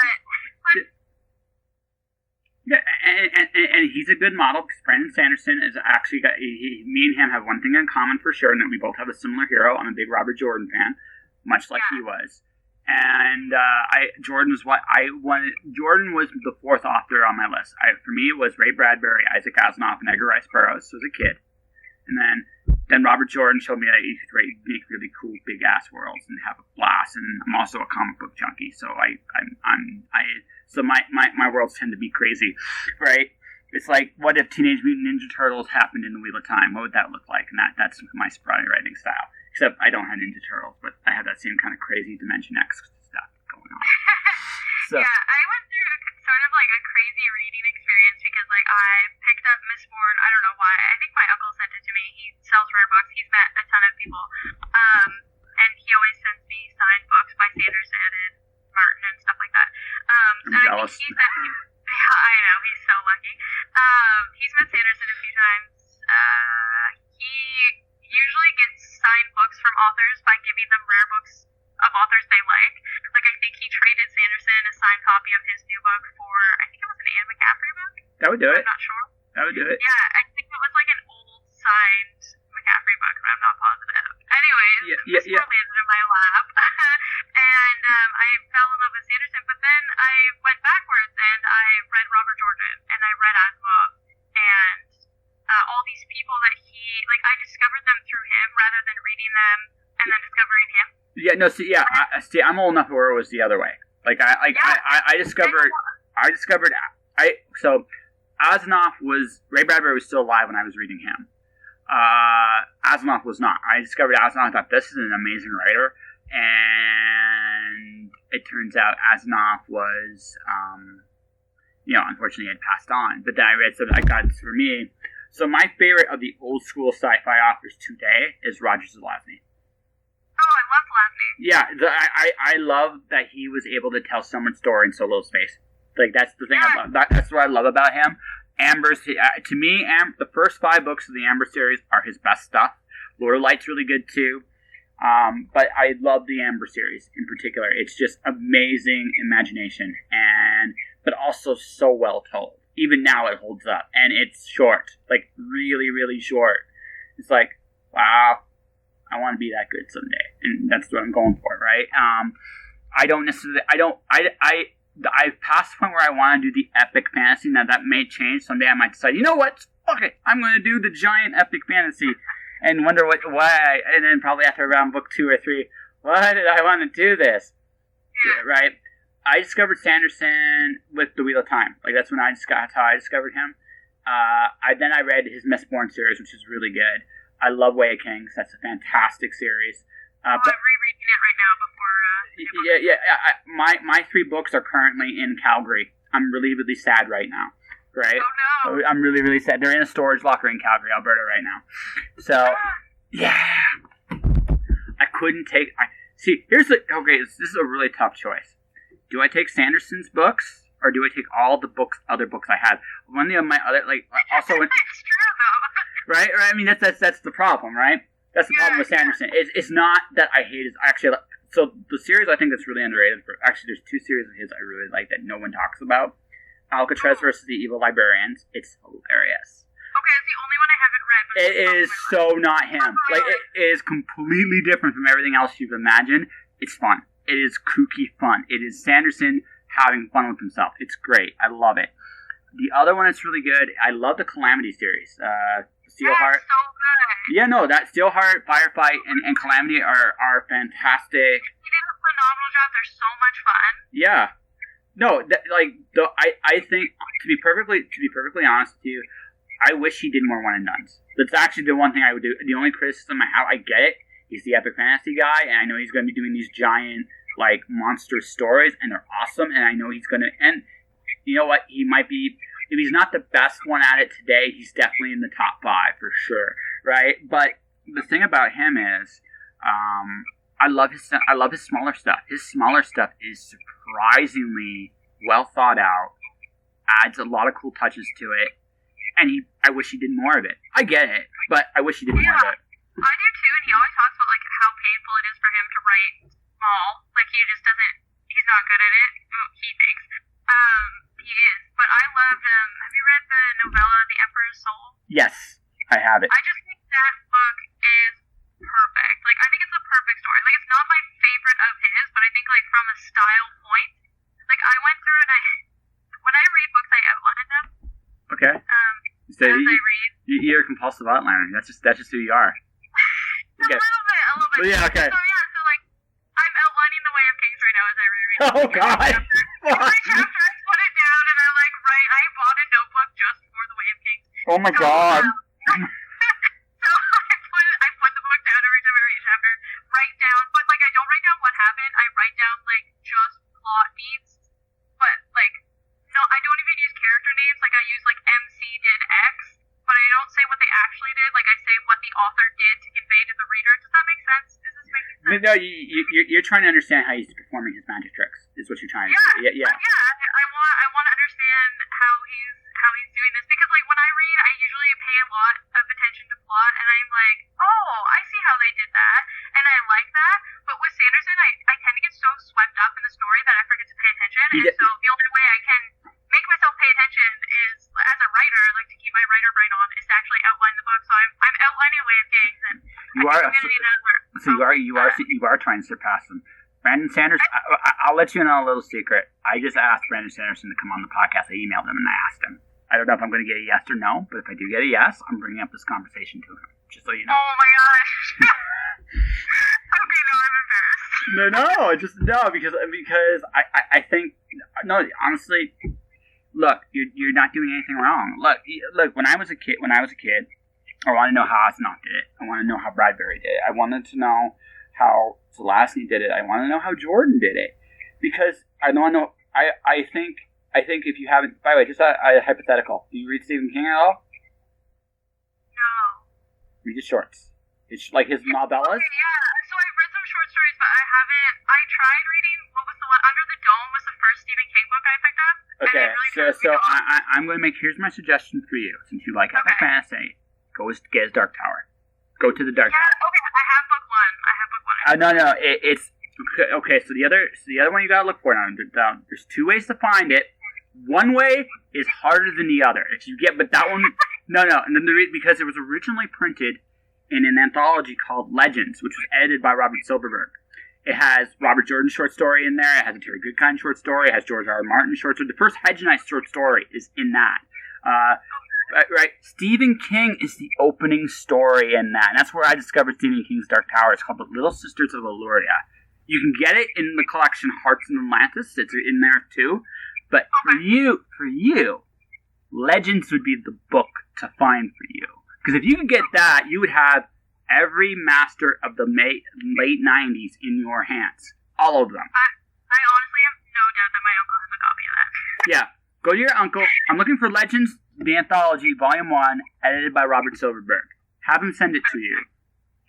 [SPEAKER 4] Yeah, and he's a good model because Brandon Sanderson is actually got. Me and him have one thing in common for sure, and that we both have a similar hero. I'm a big Robert Jordan fan, much like he was. And Jordan was what I wanted. Jordan was the fourth author on my list. For me, it was Ray Bradbury, Isaac Asimov, and Edgar Rice Burroughs as a kid. And then Robert Jordan showed me that you could make really cool, big ass worlds and have a blast. And I'm also a comic book junkie, so so my worlds tend to be crazy, right? It's like, what if Teenage Mutant Ninja Turtles happened in the Wheel of Time? What would that look like? And that's my sprawling writing style. Except I don't have Ninja Turtles, but I have that same kind of crazy Dimension X stuff going on. So,
[SPEAKER 3] yeah, I went through sort of like a crazy reading experience because like I picked up Mistborn. I don't know why. I think my uncle sent it to me. He sells rare books. He's met a ton of people. And he always sends me signed books by Sanderson and Martin and stuff like that.
[SPEAKER 4] I'm jealous.
[SPEAKER 3] I know, he's so lucky. He's met Sanderson a few times. He usually gets signed books from authors by giving them rare books of authors they like. Like, I think he traded Sanderson a signed copy of his new book for, I think it was an Anne McCaffrey book.
[SPEAKER 4] That would do it.
[SPEAKER 3] I'm not sure.
[SPEAKER 4] That would do it.
[SPEAKER 3] Yeah, I think it was like an old signed McCaffrey book, but I'm not positive. Anyways, this landed in my lap. And I fell in love with Sanderson, but then I went backwards and I read Robert Jordan and I read Asimov and all these people that I discovered them through him rather than reading them and then discovering him.
[SPEAKER 4] Yeah, no, see, I'm old enough where it was the other way. Like, I discovered Asimov Ray Bradbury was still alive when I was reading him. Asimov was not. I discovered Asimov. I thought, this is an amazing writer, and it turns out Asimov was, unfortunately had passed on. But then I read something I got for me. So my favorite of the old school sci-fi authors today is Roger Zelazny.
[SPEAKER 3] Oh, I love Zelazny.
[SPEAKER 4] Yeah, I love that he was able to tell someone's story in so little space. Like, that's the thing I love. That's what I love about him. Amber's, to me, the first 5 books of the Amber series are his best stuff. Lord of Light's really good too. But I love the Amber series in particular. It's just amazing imagination, but also so well told. Even now it holds up, and it's short, like really, really short. It's like, wow, I want to be that good someday, and that's what I'm going for, right? I've passed the point where I want to do the epic fantasy. Now that may change someday. I might decide, you know what? Fuck it, I'm going to do the giant epic fantasy, and wonder why. And then probably after around book 2 or 3, why did I want to do this? Yeah, right. I discovered Sanderson with The Wheel of Time. Like, that's how I discovered him. Then I read his Mistborn series, which is really good. I love Way of Kings. That's a fantastic series.
[SPEAKER 3] I'm rereading it right now before.
[SPEAKER 4] My 3 books are currently in Calgary. I'm really, really sad right now. Right?
[SPEAKER 3] Oh, no.
[SPEAKER 4] I'm really, really sad. They're in a storage locker in Calgary, Alberta right now. So, yeah. I couldn't take... this is a really tough choice. Do I take Sanderson's books, or do I take all the other books I had? One of my other, also...
[SPEAKER 3] It's true, though.
[SPEAKER 4] Right? I mean, that's the problem, right? That's the problem with Sanderson. It's not that I hate his... Actually, so the series I think that's really underrated... Actually, there's 2 series of his I really like that no one talks about. Alcatraz versus the Evil Librarians. It's hilarious.
[SPEAKER 3] Okay, it's the only one I haven't read. But
[SPEAKER 4] it is so not him. Like, it is completely different from everything else you've imagined. It's fun. It is kooky fun. It is Sanderson having fun with himself. It's great. I love it. The other one that's really good, I love the Calamity series. Steelheart.
[SPEAKER 3] so good.
[SPEAKER 4] Yeah, no, that Steelheart, Firefight, and Calamity are fantastic.
[SPEAKER 3] He did a phenomenal job. They're so much fun.
[SPEAKER 4] Yeah. No, I think to be perfectly honest with you, I wish he did more one and dones. That's actually the one thing I would do. The only criticism I have, I get it. He's the epic fantasy guy, and I know he's going to be doing these giant like monster stories, and they're awesome. And I know he's going to. And you know what? He might be. If he's not the best one at it today, he's definitely in the top 5 for sure, right? But the thing about him is, I love his smaller stuff. His smaller stuff is surprisingly well thought out, adds a lot of cool touches to it, and I wish he did more of it. I get it, but I wish he did more of it.
[SPEAKER 3] I do too, and he always talks about like how painful it is for him to write small. Like he just doesn't. He's not good at it. He thinks. He is. But I loved. Have you read the novella "The Emperor's Soul"?
[SPEAKER 4] Yes, I have it.
[SPEAKER 3] I just think that book is perfect. Like I think it's a perfect story. Like it's not my favorite of his, but I think like from a style point, like I went through and when I read books, I outline them.
[SPEAKER 4] Okay. So
[SPEAKER 3] as I read.
[SPEAKER 4] You're a compulsive outliner. That's just who you are. Okay.
[SPEAKER 3] A little bit.
[SPEAKER 4] Yeah. Okay.
[SPEAKER 3] So like I'm outlining The Way of Kings right now as I reread.
[SPEAKER 4] Oh God.
[SPEAKER 3] Every chapter I put it down and I bought a notebook just for The Way of Kings.
[SPEAKER 4] Oh my God.
[SPEAKER 3] So I put the book down every time I read a chapter, write down, but like I don't write down what happened, I write down like just plot beats, but like no, I don't even use character names, like I use like MC did X, but I don't say what they actually did, like I say what the author did to convey to the reader. Does that make sense? Is this making sense?
[SPEAKER 4] No, you're trying to understand how he's performing his magic tricks. Is what you're trying to say. Yeah.
[SPEAKER 3] I want to understand how he's doing this, because like when I read, I usually pay a lot of attention to plot, and I'm like, oh, I see how they did that, and I like that. But with Sanderson, I tend to get so swept up in the story that I forget to pay attention, and so the only way I can make myself pay attention is as a writer, like to keep my writer brain on, is to actually outline the book. So I'm outlining Way of Kings, and
[SPEAKER 4] you are. So you are trying to surpass them. Brandon Sanders, I'll let you in on a little secret. I just asked Brandon Sanderson to come on the podcast. I emailed him and I asked him. I don't know if I'm going to get a yes or no, but if I do get a yes, I'm bringing up this conversation to him, just so you know.
[SPEAKER 3] Oh my gosh. Okay, no, I'm embarrassed.
[SPEAKER 4] Because I think honestly, look, you're not doing anything wrong. Look, when I was a kid, I want to know how Asnoth did it. I want to know how Bradbury did it. I wanted to know how Zelazny did it. I want to know how Jordan did it, because I don't know. I think if you haven't, by the way, just a hypothetical. Do you read Stephen King at all?
[SPEAKER 3] No.
[SPEAKER 4] Read his shorts. It's like his novellas.
[SPEAKER 3] Okay, yeah. So I've read some short stories, but I haven't. I tried reading. What was the one? Under the Dome was the first Stephen King book I picked up.
[SPEAKER 4] Okay,
[SPEAKER 3] really
[SPEAKER 4] I'm going to make. Here's my suggestion for you. Since you like epic fantasy, go get his Dark Tower. Go to the Dark Tower.
[SPEAKER 3] Yeah. Okay. I have book one.
[SPEAKER 4] No. It's okay. So the other one you gotta look for now. There's 2 ways to find it. One way is harder than the other. If you get, but that one, no. And then because it was originally printed in an anthology called Legends, which was edited by Robert Silverberg. It has Robert Jordan's short story in there. It has a Terry Goodkind short story. It has George R. R. Martin short story. The first Hedge Knight short story is in that. Right. Stephen King is the opening story in that. And that's where I discovered Stephen King's Dark Tower. It's called The Little Sisters of Illyria. You can get it in the collection Hearts in Atlantis. It's in there too. But for you, Legends would be the book to find for you. Because if you could get that, you would have every master of the late 90s in your hands. All of them.
[SPEAKER 3] I honestly have no doubt that my uncle has a copy of that.
[SPEAKER 4] Yeah. Go to your uncle. I'm looking for Legends, the anthology, volume 1, edited by Robert Silverberg. Have him send it to you.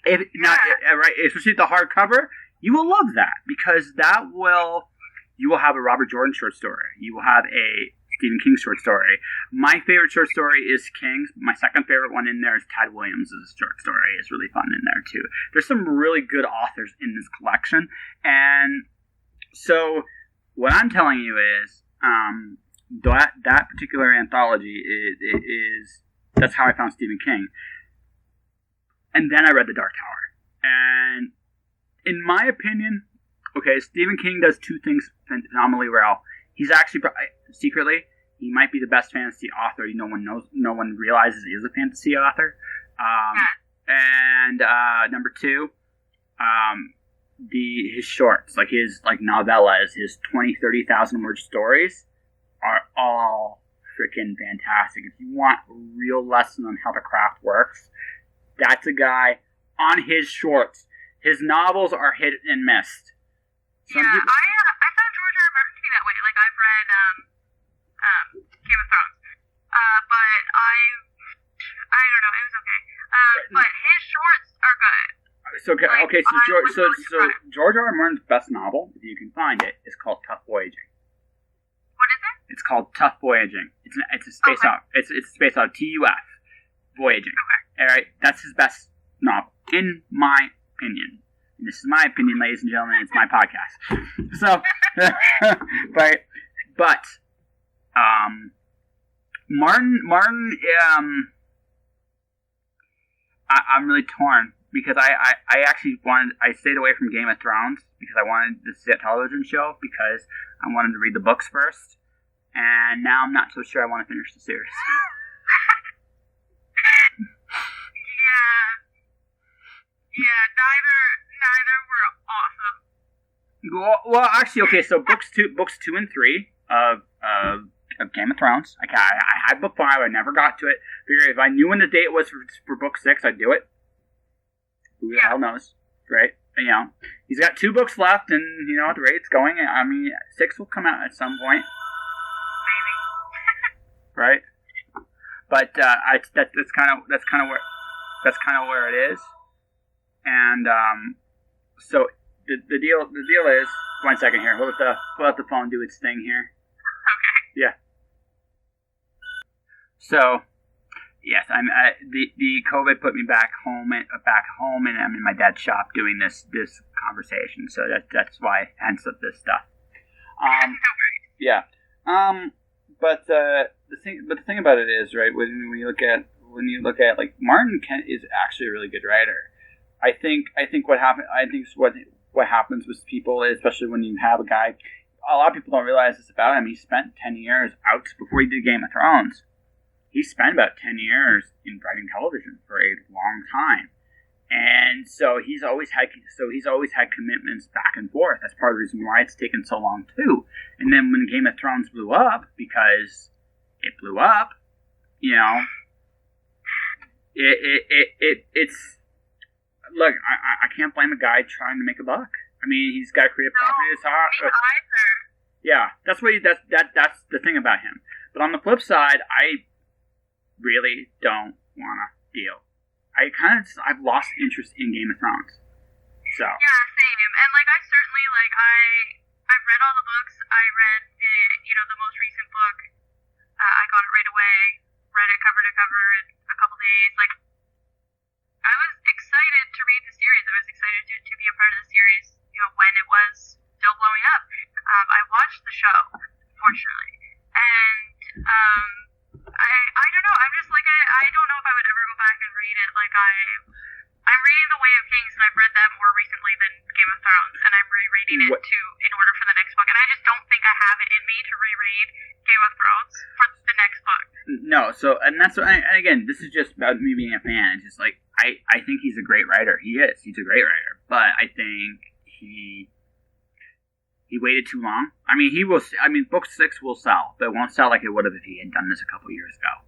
[SPEAKER 4] Especially the hardcover, you will love that, because you will have a Robert Jordan short story. You will have a Stephen King short story. My favorite short story is King's. My second favorite one in there is Tad Williams' short story. It's really fun in there too. There's some really good authors in this collection, and so what I'm telling you is that particular anthology is that's how I found Stephen King. And then I read The Dark Tower. And in my opinion, okay, Stephen King does 2 things phenomenally well. He's actually, secretly, He might be the best fantasy author. No one realizes he is a fantasy author. And number 2, his shorts, like his novellas, his 20,000-30,000 word stories are all freaking fantastic. If you want a real lesson on how the craft works, that's a guy on his shorts. His novels are hit and missed.
[SPEAKER 3] I found George R. R. Martin to be that way. Like, I've read Game of Thrones, but I don't know, it was okay. But his shorts are good.
[SPEAKER 4] So George R. R. Martin's best novel, if you can find it, is called Tough Voyaging.
[SPEAKER 3] What is it?
[SPEAKER 4] It's called Tough Voyaging. It's a space out. It's space out. TUF Voyaging.
[SPEAKER 3] Okay.
[SPEAKER 4] All right, that's his best novel, in my opinion. And this is my opinion, ladies and gentlemen. It's my podcast. So, but Martin. I'm really torn because I actually I stayed away from Game of Thrones because I wanted to see that television show because I wanted to read the books first, and now I'm not so sure I want to finish the series.
[SPEAKER 3] Yeah, neither were awesome.
[SPEAKER 4] Well, actually, okay. So books 2 and 3 of Game of Thrones. I had book 5. I never got to it. Figure if I knew when the date was for book 6, I'd do it. Who the hell knows, right? You know, he's got 2 books left, and you know what the rate's going. I mean, 6 will come out at some point,
[SPEAKER 3] Maybe.
[SPEAKER 4] right? But that's kind of where it is. And so the deal is, 1 second here. We'll let the phone do its thing here.
[SPEAKER 3] Okay.
[SPEAKER 4] Yeah. So, yes, the COVID put me back home, and I'm in my dad's shop doing this conversation. So that's why I answered this stuff. Yeah. But the thing about it is, right, when you look at like Martin Kent is actually a really good writer. I think what happens with people, especially when you have a guy, a lot of people don't realize this about him. He spent 10 years out before he did Game of Thrones. He spent about 10 years in writing television for a long time, and so he's always had commitments back and forth. That's part of the reason why it's taken so long too. And then when Game of Thrones blew up, because it blew up, you know, it's. Look, I can't blame a guy trying to make a buck. I mean, he's got to create a property that's hot. Yeah, that's the thing about him. But on the flip side, I really don't want to deal. I've lost interest in Game of Thrones. So. Yeah,
[SPEAKER 3] same. And like, I certainly I've read all the books. I read the most recent book. I got it right away. Read it cover to cover in a couple days. Like, I was excited to read the series. I was excited to be a part of the series, when it was still blowing up. I watched the show, fortunately. And, I don't know. I'm just like, I don't know if I would ever go back and read it. Like, I'm reading The Way of Kings, and I've read that more recently than Game of Thrones, and I'm rereading it in order for the next book. And I just don't think I have it in me to reread Game of Thrones for the next book.
[SPEAKER 4] No, and that's what and again, this is just about me being a fan. It's just like, I think he's a great writer. He is. He's a great writer. But I think he waited too long. I mean, book 6 will sell, but it won't sell like it would have if he had done this a couple years ago.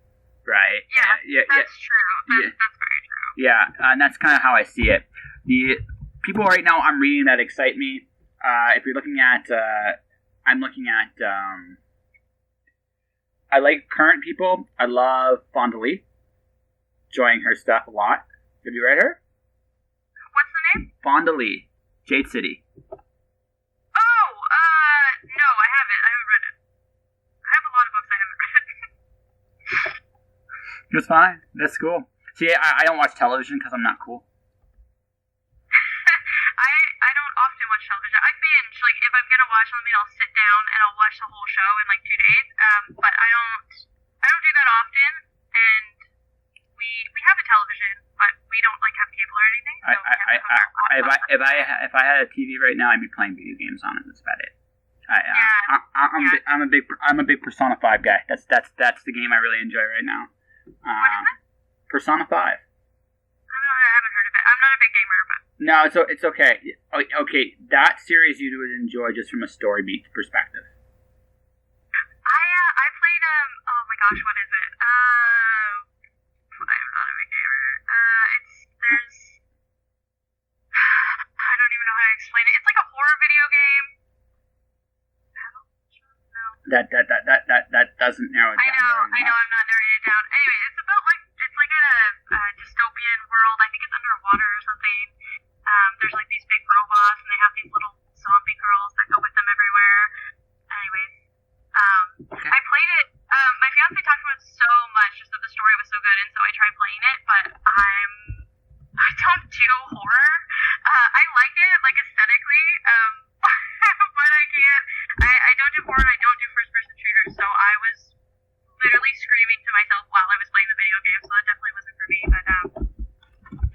[SPEAKER 4] Right?
[SPEAKER 3] Yeah, that's true. That's very true.
[SPEAKER 4] Yeah, and that's kind of how I see it. The people right now I'm reading that excite me. If you're looking at, I'm looking at, I like current people. I love Fonda Lee. Enjoying her stuff a lot. Have you read her?
[SPEAKER 3] What's the name?
[SPEAKER 4] Fonda Lee. Jade City.
[SPEAKER 3] Oh, no, I haven't. I haven't read it. I have a lot of books I haven't read.
[SPEAKER 4] That's fine. That's cool. See, I don't watch television because I'm not cool.
[SPEAKER 3] I don't often watch television. I binge. Like, if I'm gonna watch something, I'll sit down and I'll watch the whole show in like 2 days. But I don't do that often. And we have a television, but we don't like have cable or anything. So
[SPEAKER 4] if I had a TV right now, I'd be playing video games on it. That's about it. I'm a big Persona 5 guy. That's the game I really enjoy right now.
[SPEAKER 3] What is it?
[SPEAKER 4] Persona 5.
[SPEAKER 3] I haven't heard of it. I'm not a big gamer, but
[SPEAKER 4] No, it's okay. Okay, that series you would enjoy just from a story beat perspective.
[SPEAKER 3] I played oh my gosh, what is it? I'm not a big gamer. There's I don't even know how to explain it. It's like a horror video game.
[SPEAKER 4] That doesn't narrow it down.
[SPEAKER 3] I know, I'm not narrowing it down. Anyway, it's about it's like in a dystopian world. I think it's underwater or something. There's like these big robots, and they have these little zombie girls that go with them everywhere. Anyways,
[SPEAKER 4] Okay.
[SPEAKER 3] I played it. My fiance talked about it so much, just that the story was so good, and so I tried playing it. But I don't do horror. I like it, like aesthetically, but I can't. I don't do horror, and I don't do first-person shooters. So I was literally screaming to myself while I was playing the video game. So that definitely wasn't for me. But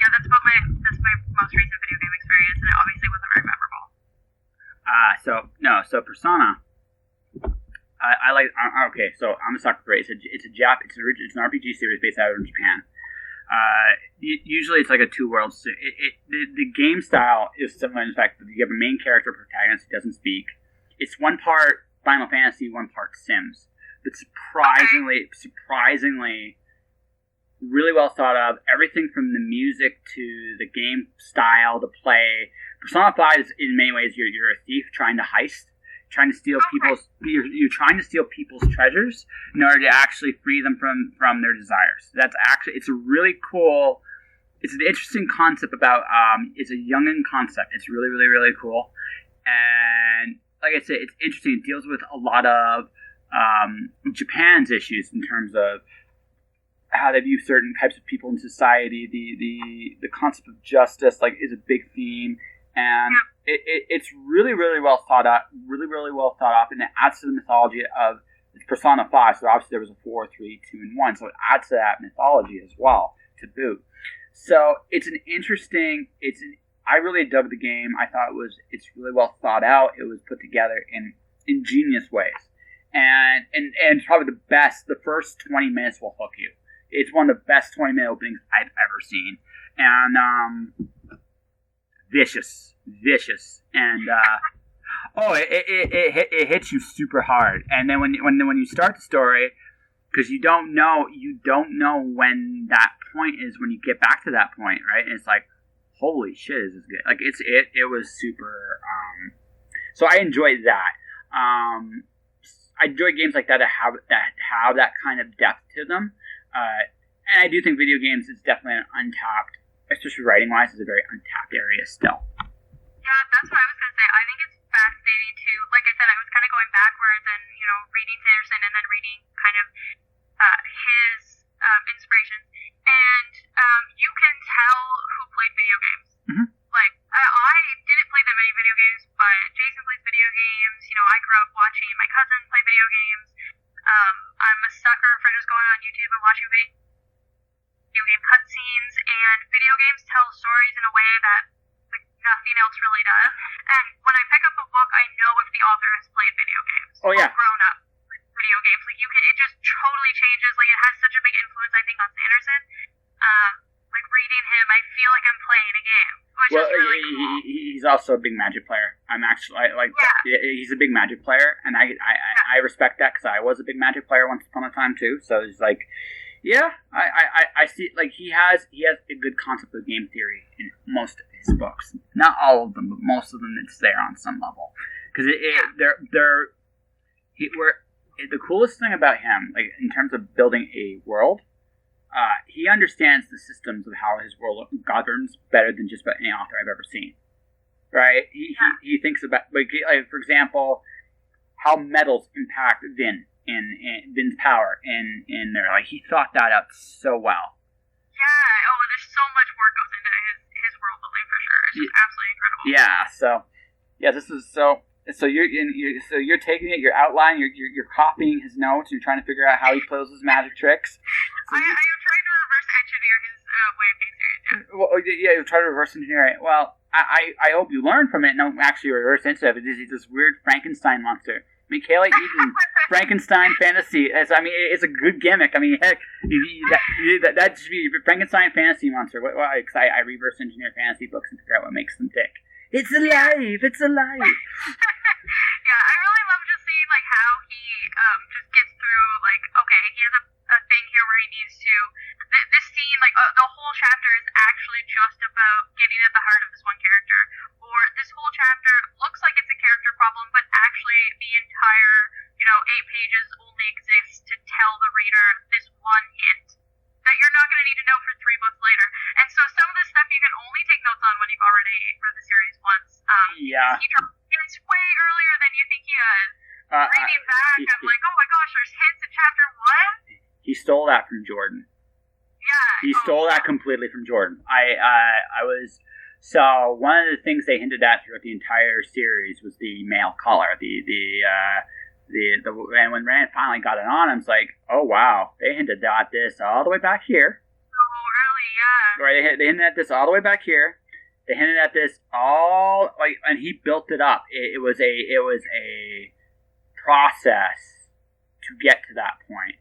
[SPEAKER 3] yeah, that's my most recent video game experience, and it obviously wasn't very memorable.
[SPEAKER 4] So Persona. I like. Okay, so I'm a sucker for it. It's an RPG series based out of Japan. Usually it's like a two worlds. The game style is similar in the fact that you have a main character protagonist who doesn't speak. It's one part Final Fantasy, one part Sims, but surprisingly really well thought of. Everything from the music to the game style, the play. Persona 5 is in many ways you're a thief trying to heist. Trying to steal you're trying to steal people's treasures in order to actually free them from their desires. It's a really cool. It's an interesting concept about. It's a Jungian concept. It's really really really cool, and like I said, it's interesting. It deals with a lot of Japan's issues in terms of how they view certain types of people in society. The concept of justice is a big theme. And it's really, really well thought out, and it adds to the mythology of Persona 5. So obviously there was a 4, 3, 2, and 1, so it adds to that mythology as well to boot. So it's an interesting. I really dug the game. I thought it's really well thought out. It was put together in ingenious ways, and it's probably the best. The first 20 minutes will hook you. It's one of the best 20-minute openings I've ever seen, and vicious, and it hits you super hard. And then when you start the story, because you don't know when that point is when you get back to that point, right? And it's like, holy shit, is this good? Like it was super. So I enjoyed that. I enjoy games like that have that kind of depth to them, and I do think video games is definitely an untapped. Especially writing-wise, is a very untapped area still.
[SPEAKER 3] Yeah, that's what I was going to say. I think it's fascinating too. Like I said, I was kind of going backwards and, reading Sanderson and then reading kind of his inspirations. And you can tell who played video games.
[SPEAKER 4] Mm-hmm.
[SPEAKER 3] Like, I didn't play that many video games, but Jason plays video games. I grew up watching my cousin play video games. I'm a sucker for just going on YouTube and watching video game cutscenes, and video games tell stories in a way that nothing else really does. And when I pick up a book, I know if the author has played video games.
[SPEAKER 4] Oh yeah.
[SPEAKER 3] Or grown up with video games. It just totally changes. It has such a big influence, I think, on Sanderson. Reading him, I feel like I'm playing a game, which is really cool.
[SPEAKER 4] He's also a big Magic player. He's a big Magic player, and I respect that because I was a big Magic player once upon a time too. So it's like. Yeah, I see. He has a good concept of game theory in most of his books. Not all of them, but most of them. It's there on some level. Because the coolest thing about him, in terms of building a world, he understands the systems of how his world governs better than just about any author I've ever seen. Right? He thinks about, for example, how metals impact Vin. In Vin's power in there. He thought that out so well.
[SPEAKER 3] Yeah, there's so much work goes into his world building for sure. It's just absolutely incredible.
[SPEAKER 4] Yeah, this is so you're taking it, you're outlining, you're copying his notes, you're trying to figure out how he plays his magic tricks.
[SPEAKER 3] I am trying to reverse engineer his way of being serious.
[SPEAKER 4] Well, yeah, you're trying to reverse engineer it. Well, I hope you learn from it. No, actually, reverse into it. It's this weird Frankenstein monster. Mckayla Eaton, Frankenstein fantasy. It's a good gimmick. I mean, heck, that should be Frankenstein fantasy monster. Why? Because I reverse engineer fantasy books and figure out what makes them tick. It's alive. It's alive.
[SPEAKER 3] Yeah, I really love just seeing like how he just gets through. Like, okay, he has a thing here where he needs to. This scene, like the whole chapter, is actually just about getting at the heart of this one character. Or this whole chapter looks like it's a character problem, but actually the entire 8 pages only exists to tell the reader this one hint that you're not going to need to know for 3 books later. And so some of this stuff you can only take notes on when you've already read the series once.
[SPEAKER 4] Yeah.
[SPEAKER 3] He drops hints way earlier than you think he does. Reading back, I'm like, oh my gosh, there's hints in chapter 1?
[SPEAKER 4] He stole that from Jordan.
[SPEAKER 3] Yeah.
[SPEAKER 4] He stole that completely from Jordan. So one of the things they hinted at throughout the entire series was the male color. And when Rand finally got it on, it's like, oh wow, they hinted at this all the way back here.
[SPEAKER 3] So early, yeah.
[SPEAKER 4] Right, they hinted at this all the way back here. They hinted at this and he built it up. It was a process to get to that point,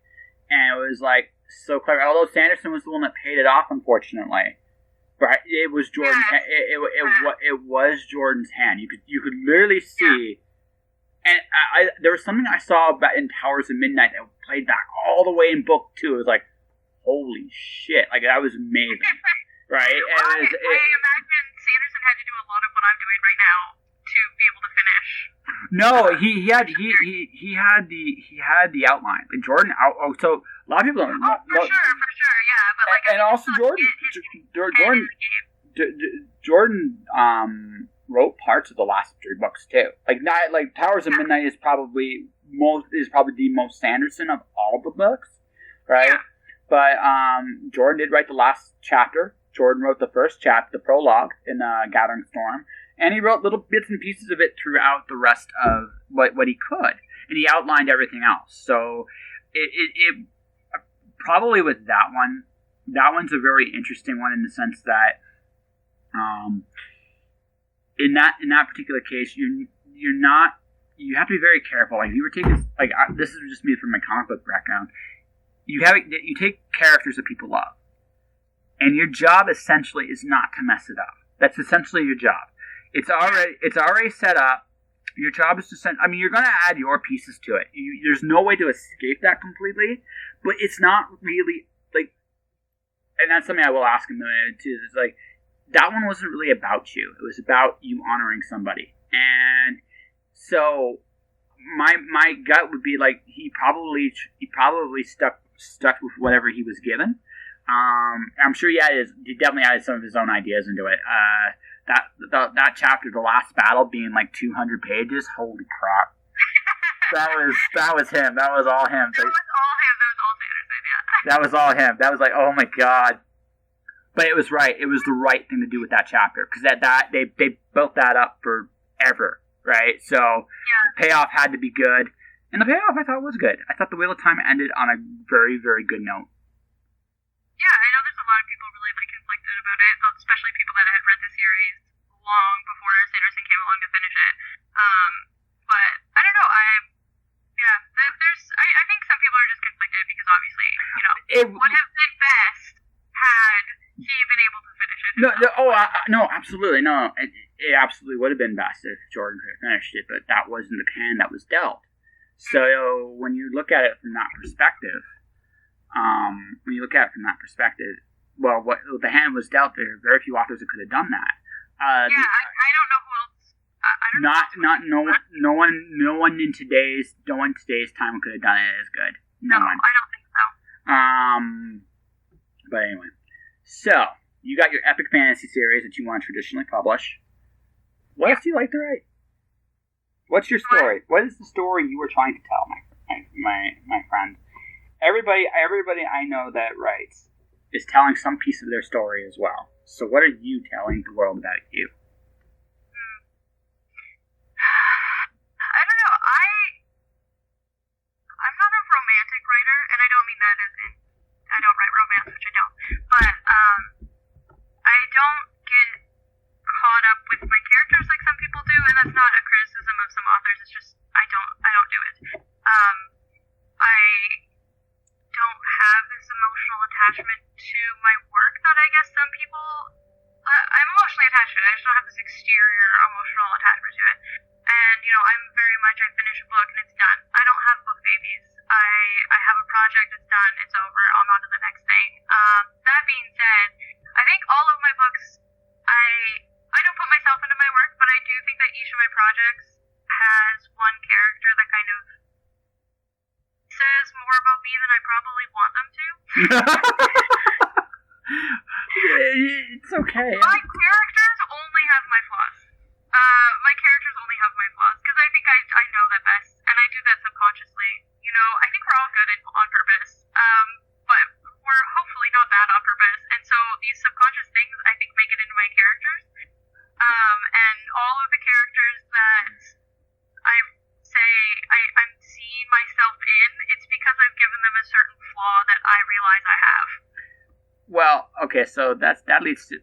[SPEAKER 4] and it was like so clever. Although Sanderson was the one that paid it off, unfortunately. But it was Jordan's.
[SPEAKER 3] Yes.
[SPEAKER 4] It was Jordan's hand. You could literally see, and there was something I saw about in Towers of Midnight that played back all the way in book 2. It was like, holy shit! Like that was amazing, right?
[SPEAKER 3] I imagine Sanderson had to do a lot of what I'm doing right now to be able to finish.
[SPEAKER 4] No, he had the outline. Like Jordan so a lot of people don't know.
[SPEAKER 3] For sure, yeah. But like,
[SPEAKER 4] and also Jordan wrote parts of the last 3 books too. Like Towers of Midnight is probably the most Sanderson of all the books, right?
[SPEAKER 3] Yeah.
[SPEAKER 4] But Jordan did write the last chapter. Jordan wrote the first chapter, the prologue in Gathering Storm, and he wrote little bits and pieces of it throughout the rest of what he could, and he outlined everything else. So it probably with that one. That one's a very interesting one in the sense that, in that particular case, you have to be very careful. Like you were taking, this is just me from my comic book background. You take characters that people love, and your job essentially is not to mess it up. That's essentially your job. It's already set up. Your job is to send. I mean, you're going to add your pieces to it. There's no way to escape that completely, but it's not really like. And that's something I will ask him too. It's like that one wasn't really about you. It was about you honoring somebody, and so my gut would be like he probably stuck with whatever he was given. I'm sure he definitely added some of his own ideas into it. That chapter, the last battle, being like 200 pages. Holy crap! that was him. That was all him.
[SPEAKER 3] That was all him. That was all Sanderson. Yeah.
[SPEAKER 4] That was all him. That was like, oh my god. But it was right. It was the right thing to do with that chapter because they built that up forever, right? So the payoff had to be good, and the payoff I thought was good. I thought the Wheel of Time ended on a very, very good note.
[SPEAKER 3] Yeah, I know there's a lot of people really conflicted about it, especially people that had read the series long before Sanderson came along to finish it. But I don't know. I think some people are just conflicted because obviously, it would have been best had he been able to finish it.
[SPEAKER 4] No, absolutely, no. It absolutely would have been best if Jordan could have finished it, but that wasn't the hand that was dealt. So when you look at it from that perspective. Well, what the hand was dealt, there are very few authors that could have done that.
[SPEAKER 3] I don't know who else.
[SPEAKER 4] No one in today's time could have done it as good. No one.
[SPEAKER 3] I don't think so.
[SPEAKER 4] But anyway, so you got your epic fantasy series that you want to traditionally publish. What else do you like to write? What's your story? What is the story you were trying to tell, my friend? Everybody I know that writes is telling some piece of their story as well. So what are you telling the world about you?
[SPEAKER 3] I don't know. I'm not a romantic writer, and I don't mean that as in I don't write romance, which I don't. But I don't get caught up some authors. It's just I don't do it. I don't have this emotional attachment to my work that I guess some people. I'm emotionally attached to it. I just don't have this exterior emotional attachment to it. And I'm very much. I finish a book and it's done. I don't have book babies. I have a project. It's done. It's over. I'm on to the next thing. That being said, I think all of my books. I don't put myself into my work, but I do think that each of my projects has one character that kind of says more about me than I probably want them to.
[SPEAKER 4] It's okay.
[SPEAKER 3] My characters only have my flaws. Because I think I know that best, and I do that subconsciously. I think we're all good on purpose, but we're hopefully not bad on purpose, and so these subconscious things, I think, make it into my characters. And all of the characters that I say I'm seeing myself in, it's because I've given them a certain flaw that I realize I have.
[SPEAKER 4] Well, okay, so that leads to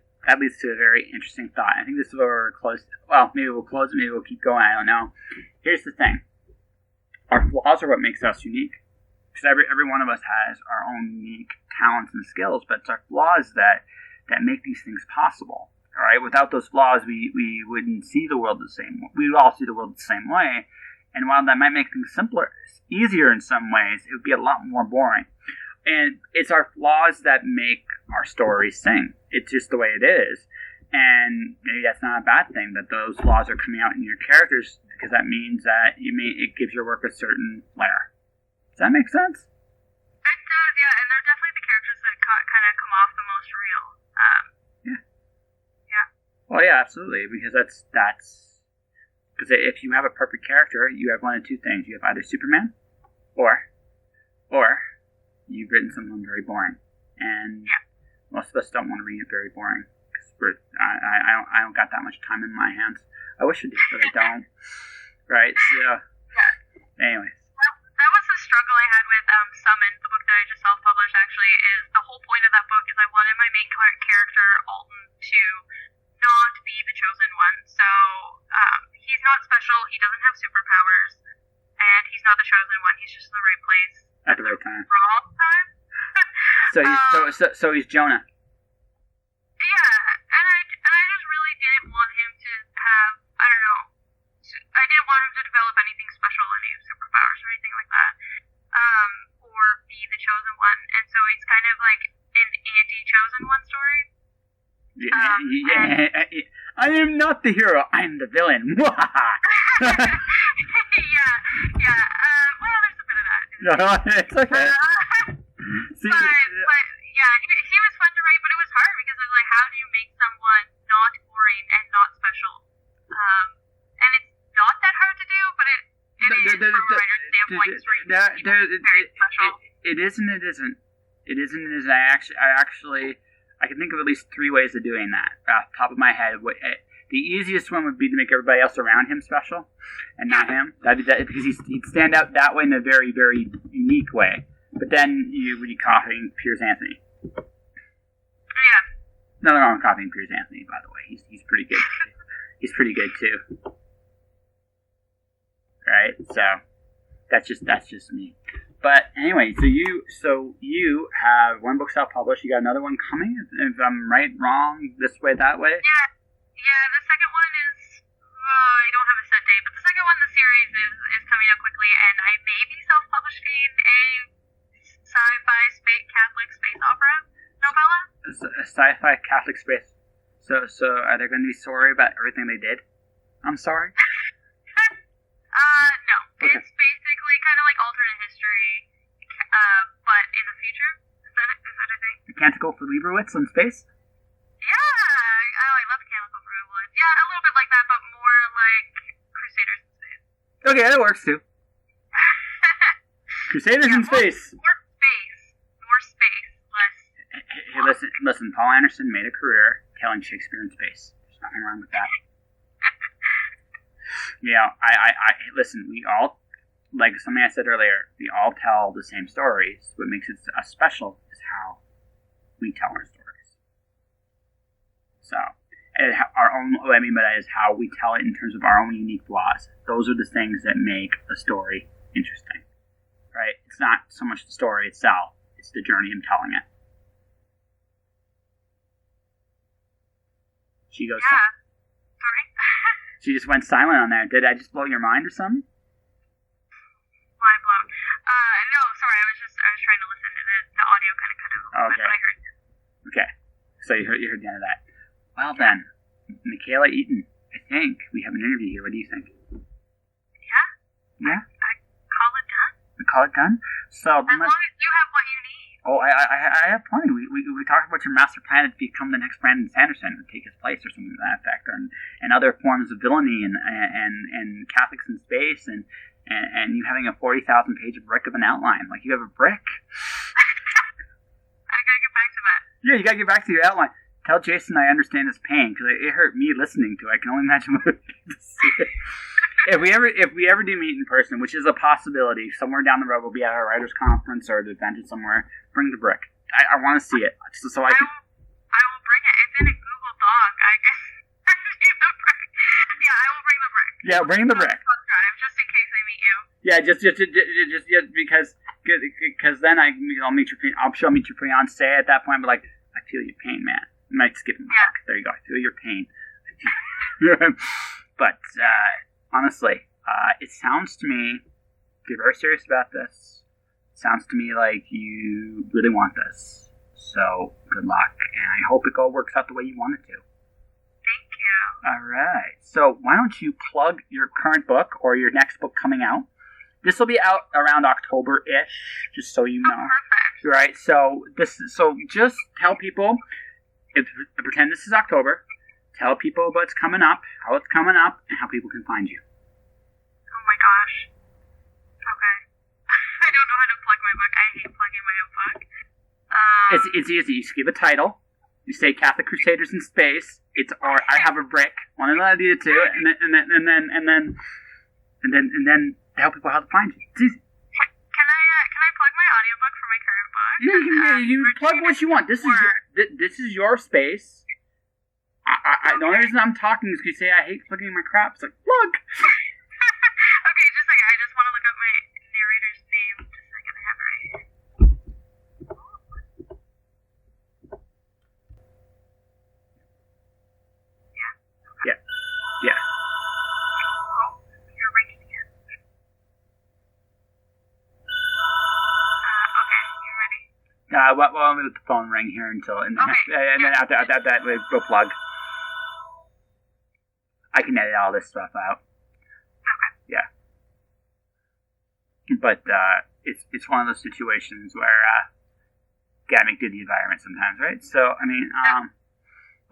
[SPEAKER 4] a very interesting thought. I think this is where we're close. Well, maybe we'll close it, maybe we'll keep going, I don't know. Here's the thing. Our flaws are what makes us unique. Because every one of us has our own unique talents and skills, but it's our flaws that make these things possible. All right, without those flaws, we wouldn't see the world the same way. We would all see the world the same way. And while that might make things simpler, easier in some ways, it would be a lot more boring. And it's our flaws that make our stories sing. It's just the way it is. And maybe that's not a bad thing, that those flaws are coming out in your characters, because that means that it gives your work a certain flair. Does that make sense?
[SPEAKER 3] It does, yeah. And they're definitely the characters that kind of come off the most real.
[SPEAKER 4] Well, yeah, absolutely, because that's because if you have a perfect character, you have one of two things: you have either Superman, or you've written someone very boring, and most of us don't want to read it very boring because I don't got that much time in my hands. I wish I did, but I don't. Right? So, anyways.
[SPEAKER 3] That was the struggle I had with Summoned, the book that I just self-published. Actually, is the whole point of that book is I wanted my main character Alton to not be the chosen one. So he's not special. He doesn't have superpowers, and he's not the chosen one. He's just in the right place
[SPEAKER 4] at the right time.
[SPEAKER 3] Wrong time.
[SPEAKER 4] So he's Jonah.
[SPEAKER 3] Yeah, and I just really didn't want him to have, I don't know, I didn't want him to develop anything special, any superpowers or anything like that, or be the chosen one. And so it's kind of like an anti-chosen one story.
[SPEAKER 4] I am not the hero. I'm the villain.
[SPEAKER 3] yeah. Well, there's a bit of that.
[SPEAKER 4] It's okay.
[SPEAKER 3] But yeah, he was fun to write, but it was hard because it was like, how do you make someone not boring and not special? And it's not that hard to do, but it is from a writer's standpoint. Very special.
[SPEAKER 4] It isn't. I can think of at least 3 ways of doing that. Off the top of my head, the easiest one would be to make everybody else around him special, and not him. Because he'd stand out that way in a very, very unique way. But then you would be copying Piers Anthony.
[SPEAKER 3] Yeah.
[SPEAKER 4] Nothing wrong with copying Piers Anthony, by the way. He's pretty good. He's pretty good too. Right? So that's just me. But anyway, so you have one book self-published. You got another one coming. If I'm right, wrong, this way, that way.
[SPEAKER 3] Yeah. The second one is I don't have a set date, but the second one in the series is coming up quickly, and I may be self-publishing a sci-fi Catholic space opera novella.
[SPEAKER 4] A sci-fi Catholic space. So are they going to be sorry about everything they did? I'm sorry.
[SPEAKER 3] No.
[SPEAKER 4] Okay.
[SPEAKER 3] It's basically kind of like alternate history, but in the future. Is that a thing?
[SPEAKER 4] The Canticle for Lieberwitz in space?
[SPEAKER 3] Yeah. I love Canticle for Lieberwitz. Yeah, a little bit like that, but more like Crusaders in space.
[SPEAKER 4] Okay, that works too. Crusaders in space.
[SPEAKER 3] More space. Less.
[SPEAKER 4] Hey, listen. Paul Anderson made a career telling Shakespeare in space. There's nothing wrong with that. I listen. We all, like something I said earlier, we all tell the same stories. What makes it special is how we tell our stories. So, our own, what I mean by that is how we tell it in terms of our own unique flaws. Those are the things that make a story interesting, right? It's not so much the story itself, it's the journey in telling it. She goes,
[SPEAKER 3] Yeah. Sorry?
[SPEAKER 4] she just went silent on there. Did I just blow your mind or something?
[SPEAKER 3] Mind blown. No, sorry, I was trying to listen to the audio kind of cut out a little bit,
[SPEAKER 4] Okay.
[SPEAKER 3] but I heard you.
[SPEAKER 4] Okay. So you heard the end of that. Well then, Mckayla Eaton, I think we have an interview here. What do you think?
[SPEAKER 3] Yeah?
[SPEAKER 4] Yeah?
[SPEAKER 3] I call it done.
[SPEAKER 4] We call it done? So,
[SPEAKER 3] As long as you have what you need.
[SPEAKER 4] oh, I have plenty. We talked about your master plan to become the next Brandon Sanderson, and take his place or something to that effect, and other forms of villainy and Catholics in space and you having a 40,000 page brick of an outline. Like, you have a brick.
[SPEAKER 3] I gotta get back to that.
[SPEAKER 4] Yeah, you gotta get back to your outline. Tell Jason I understand his pain, because it hurt me listening to it. I can only imagine what it is to see it. If we ever do meet in person, which is a possibility, somewhere down the road we'll be at a writers' conference or at an event somewhere, bring the brick. I want to see it. So I can...
[SPEAKER 3] I will bring it. It's in a Google Doc. I guess I need the brick. Yeah, I will bring the brick.
[SPEAKER 4] Yeah, bring the brick.
[SPEAKER 3] Drive, just in case I meet you.
[SPEAKER 4] Yeah, just because then I'll meet your fiance at that point. But like, I feel your pain, man. I might skip a hug. There you go. I feel your pain. But honestly, it sounds to me, if you're very serious about this, it sounds to me like you really want this. So good luck, and I hope it all works out the way you want it to.
[SPEAKER 3] Thank you.
[SPEAKER 4] All right. So why don't you plug your current book or your next book coming out? This will be out around October-ish, just so you know.
[SPEAKER 3] Perfect.
[SPEAKER 4] Right. So just tell people. Pretend this is October. Tell people what's coming up, how it's coming up, and how people can find you.
[SPEAKER 3] Oh my gosh. Okay. I don't know how to plug my book. I hate plugging my own book.
[SPEAKER 4] It's easy. You just give a title. You say Catholic Crusaders in Space. It's or I Have a Brick. One of the idea too, and then tell people how to find you. It's easy.
[SPEAKER 3] Can I plug my audiobook for my current book?
[SPEAKER 4] Yeah, you plug what you want. This is your space. The only reason I'm talking is because you say I hate plugging my crap. It's like, plug!
[SPEAKER 3] Okay, just a second. I just want to look up my narrator's name. Just a second. I have it right here.
[SPEAKER 4] Yeah.
[SPEAKER 3] Oh, you're ringing again. Okay, you ready?
[SPEAKER 4] Well, I'm going to let the phone ring here until... And then,
[SPEAKER 3] Okay.
[SPEAKER 4] and then after that, we'll plug. I can edit all this stuff out.
[SPEAKER 3] Okay.
[SPEAKER 4] Yeah. But it's one of those situations where gotta make do the environment sometimes, right? So, I mean,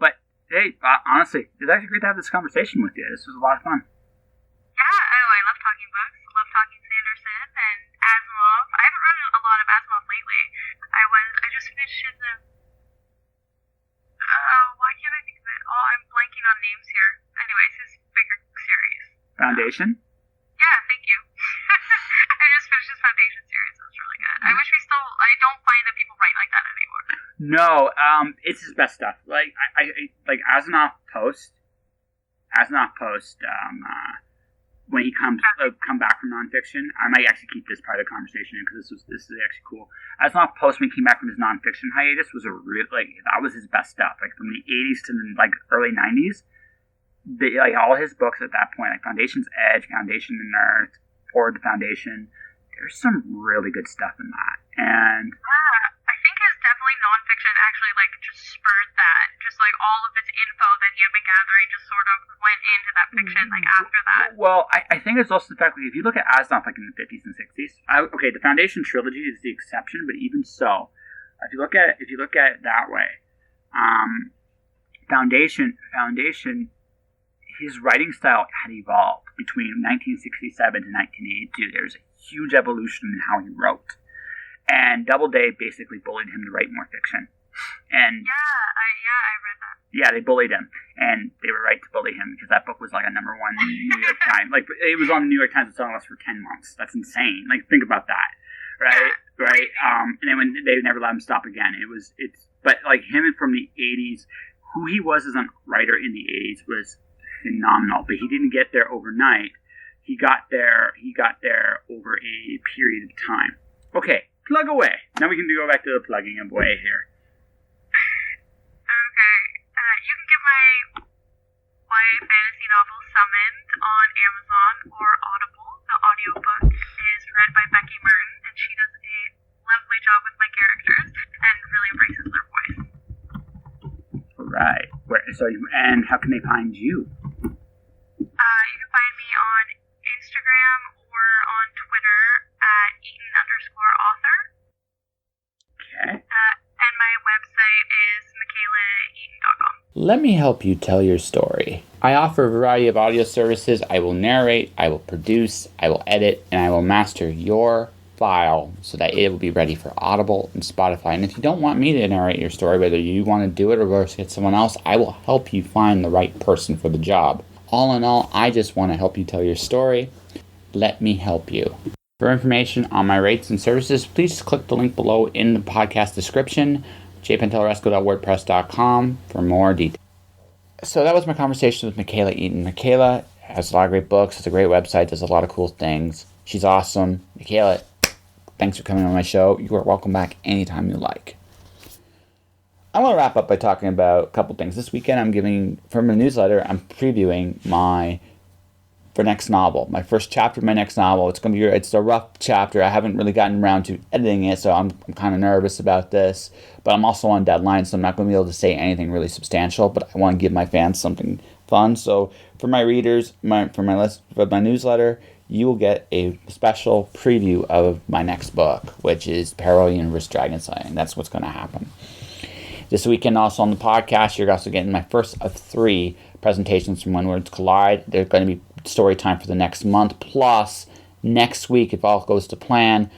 [SPEAKER 4] but hey, honestly, it was actually great to have this conversation with you. This was a lot of fun.
[SPEAKER 3] Yeah, I love talking books. I love talking Sanderson and Asimov. I haven't read a lot of Asimov lately. I just finished his why can't I think of it? Oh, I'm blanking on names here. Anyways, his bigger series.
[SPEAKER 4] Foundation?
[SPEAKER 3] Yeah, thank you. I just finished his Foundation series. It was really good. I don't find that people write like that anymore.
[SPEAKER 4] No, it's his best stuff. Like I like Asimov Post, when he come back from nonfiction, I might actually keep this part of the conversation in because this is actually cool. Asimov Post, when he came back from his nonfiction hiatus, was that was his best stuff. Like from the 80s to the early 90s, all his books at that point, like Foundation's Edge, Foundation and Earth, Forward the Foundation. There's some really good stuff in that, and
[SPEAKER 3] I think his definitely nonfiction actually just spurred that. Just all of this info that he had been gathering just sort of went into that fiction after that.
[SPEAKER 4] Well, I think it's also the fact that if you look at Asimov in the 50s and 60s, the Foundation trilogy is the exception, but even so, if you look at it that way, Foundation, his writing style had evolved between 1967 to 1982. There's a huge evolution in how he wrote. And Doubleday basically bullied him to write more fiction. And
[SPEAKER 3] I read that.
[SPEAKER 4] Yeah, they bullied him. And they were right to bully him because that book was a #1 New York Times. It was on the New York Times selling list for 10 months. That's insane. Think about that. Right?
[SPEAKER 3] Yeah.
[SPEAKER 4] Right? And then when they never let him stop again. But him from the 80s, who he was as a writer in the 80s was phenomenal, but he didn't get there overnight. He got there over a period of time. Okay, plug away. Now we can go back to the plugging away here.
[SPEAKER 3] Okay. You can get my YA fantasy novel Summoned on Amazon or Audible. The audiobook is read by Becky Merton, and she does a lovely job with my characters and really embraces their voice.
[SPEAKER 4] All right. And how can they find you?
[SPEAKER 3] You can find me on Instagram or on Twitter at Eaton_author.
[SPEAKER 4] Okay.
[SPEAKER 3] And my website is MckaylaEaton.com.
[SPEAKER 1] Let me help you tell your story. I offer a variety of audio services. I will narrate, I will produce, I will edit, and I will master your file so that it will be ready for Audible and Spotify. And if you don't want me to narrate your story, whether you want to do it or get someone else, I will help you find the right person for the job. All in all, I just want to help you tell your story. Let me help you. For information on my rates and services, please click the link below in the podcast description, jpantelleresco.wordpress.com for more details. So that was my conversation with Mckayla Eaton. Mckayla has a lot of great books, has a great website, does a lot of cool things. She's awesome. Mckayla, thanks for coming on my show. You are welcome back anytime you like. I want to wrap up by talking about a couple things. This weekend from a newsletter, I'm previewing my next novel, my first chapter of my next novel. It's a rough chapter. I haven't really gotten around to editing it, so I'm kind of nervous about this. But I'm also on deadline, so I'm not going to be able to say anything really substantial. But I want to give my fans something fun. So for my readers, for my newsletter, you will get a special preview of my next book, which is Parallel Universe Dragon Slaying. That's what's going to happen. This weekend, also on the podcast, you're also getting my first of 3 presentations from When Words Collide. There's going to be story time for the next month. Plus, next week, if all goes to plan,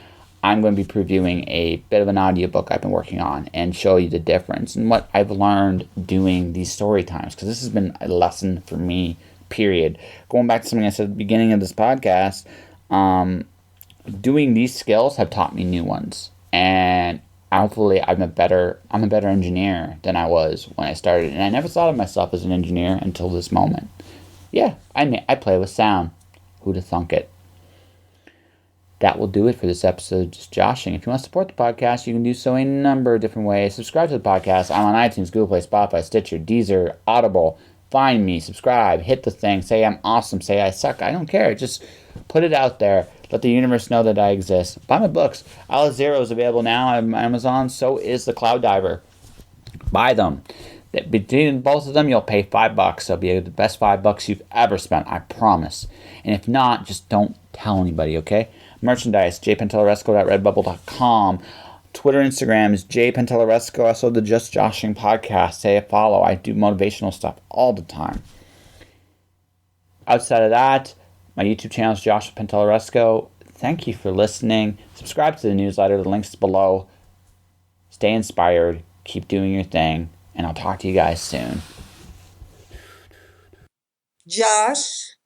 [SPEAKER 1] I'm going to be previewing a bit of an audiobook I've been working on and show you the difference and what I've learned doing these story times. Because this has been a lesson for me, period. Going back to something I said at the beginning of this podcast, doing these skills have taught me new ones. And hopefully I'm a better engineer than I was when I started. And I never thought of myself as an engineer until this moment. Yeah, I play with sound. Who'd have thunk it? That will do it for this episode of Just Joshing. If you want to support the podcast, you can do so a number of different ways. Subscribe to the podcast. I'm on iTunes, Google Play, Spotify, Stitcher, Deezer, Audible. Find me, subscribe, hit the thing, say I'm awesome, say I suck. I don't care. Just put it out there. Let the universe know that I exist. Buy my books. Alice Zero is available now on Amazon. So is The Cloud Diver. Buy them. Between both of them, you'll pay $5. They'll be the best $5 you've ever spent. I promise. And if not, just don't tell anybody, okay? Merchandise, jpantelleresco.redbubble.com. Twitter, Instagram is jpantelleresco. Also, the Just Joshing podcast. Say a follow. I do motivational stuff all the time. Outside of that, my YouTube channel is Josh Pantelleresco. Thank you for listening. Subscribe to the newsletter. The link's below. Stay inspired. Keep doing your thing. And I'll talk to you guys soon.
[SPEAKER 5] Josh.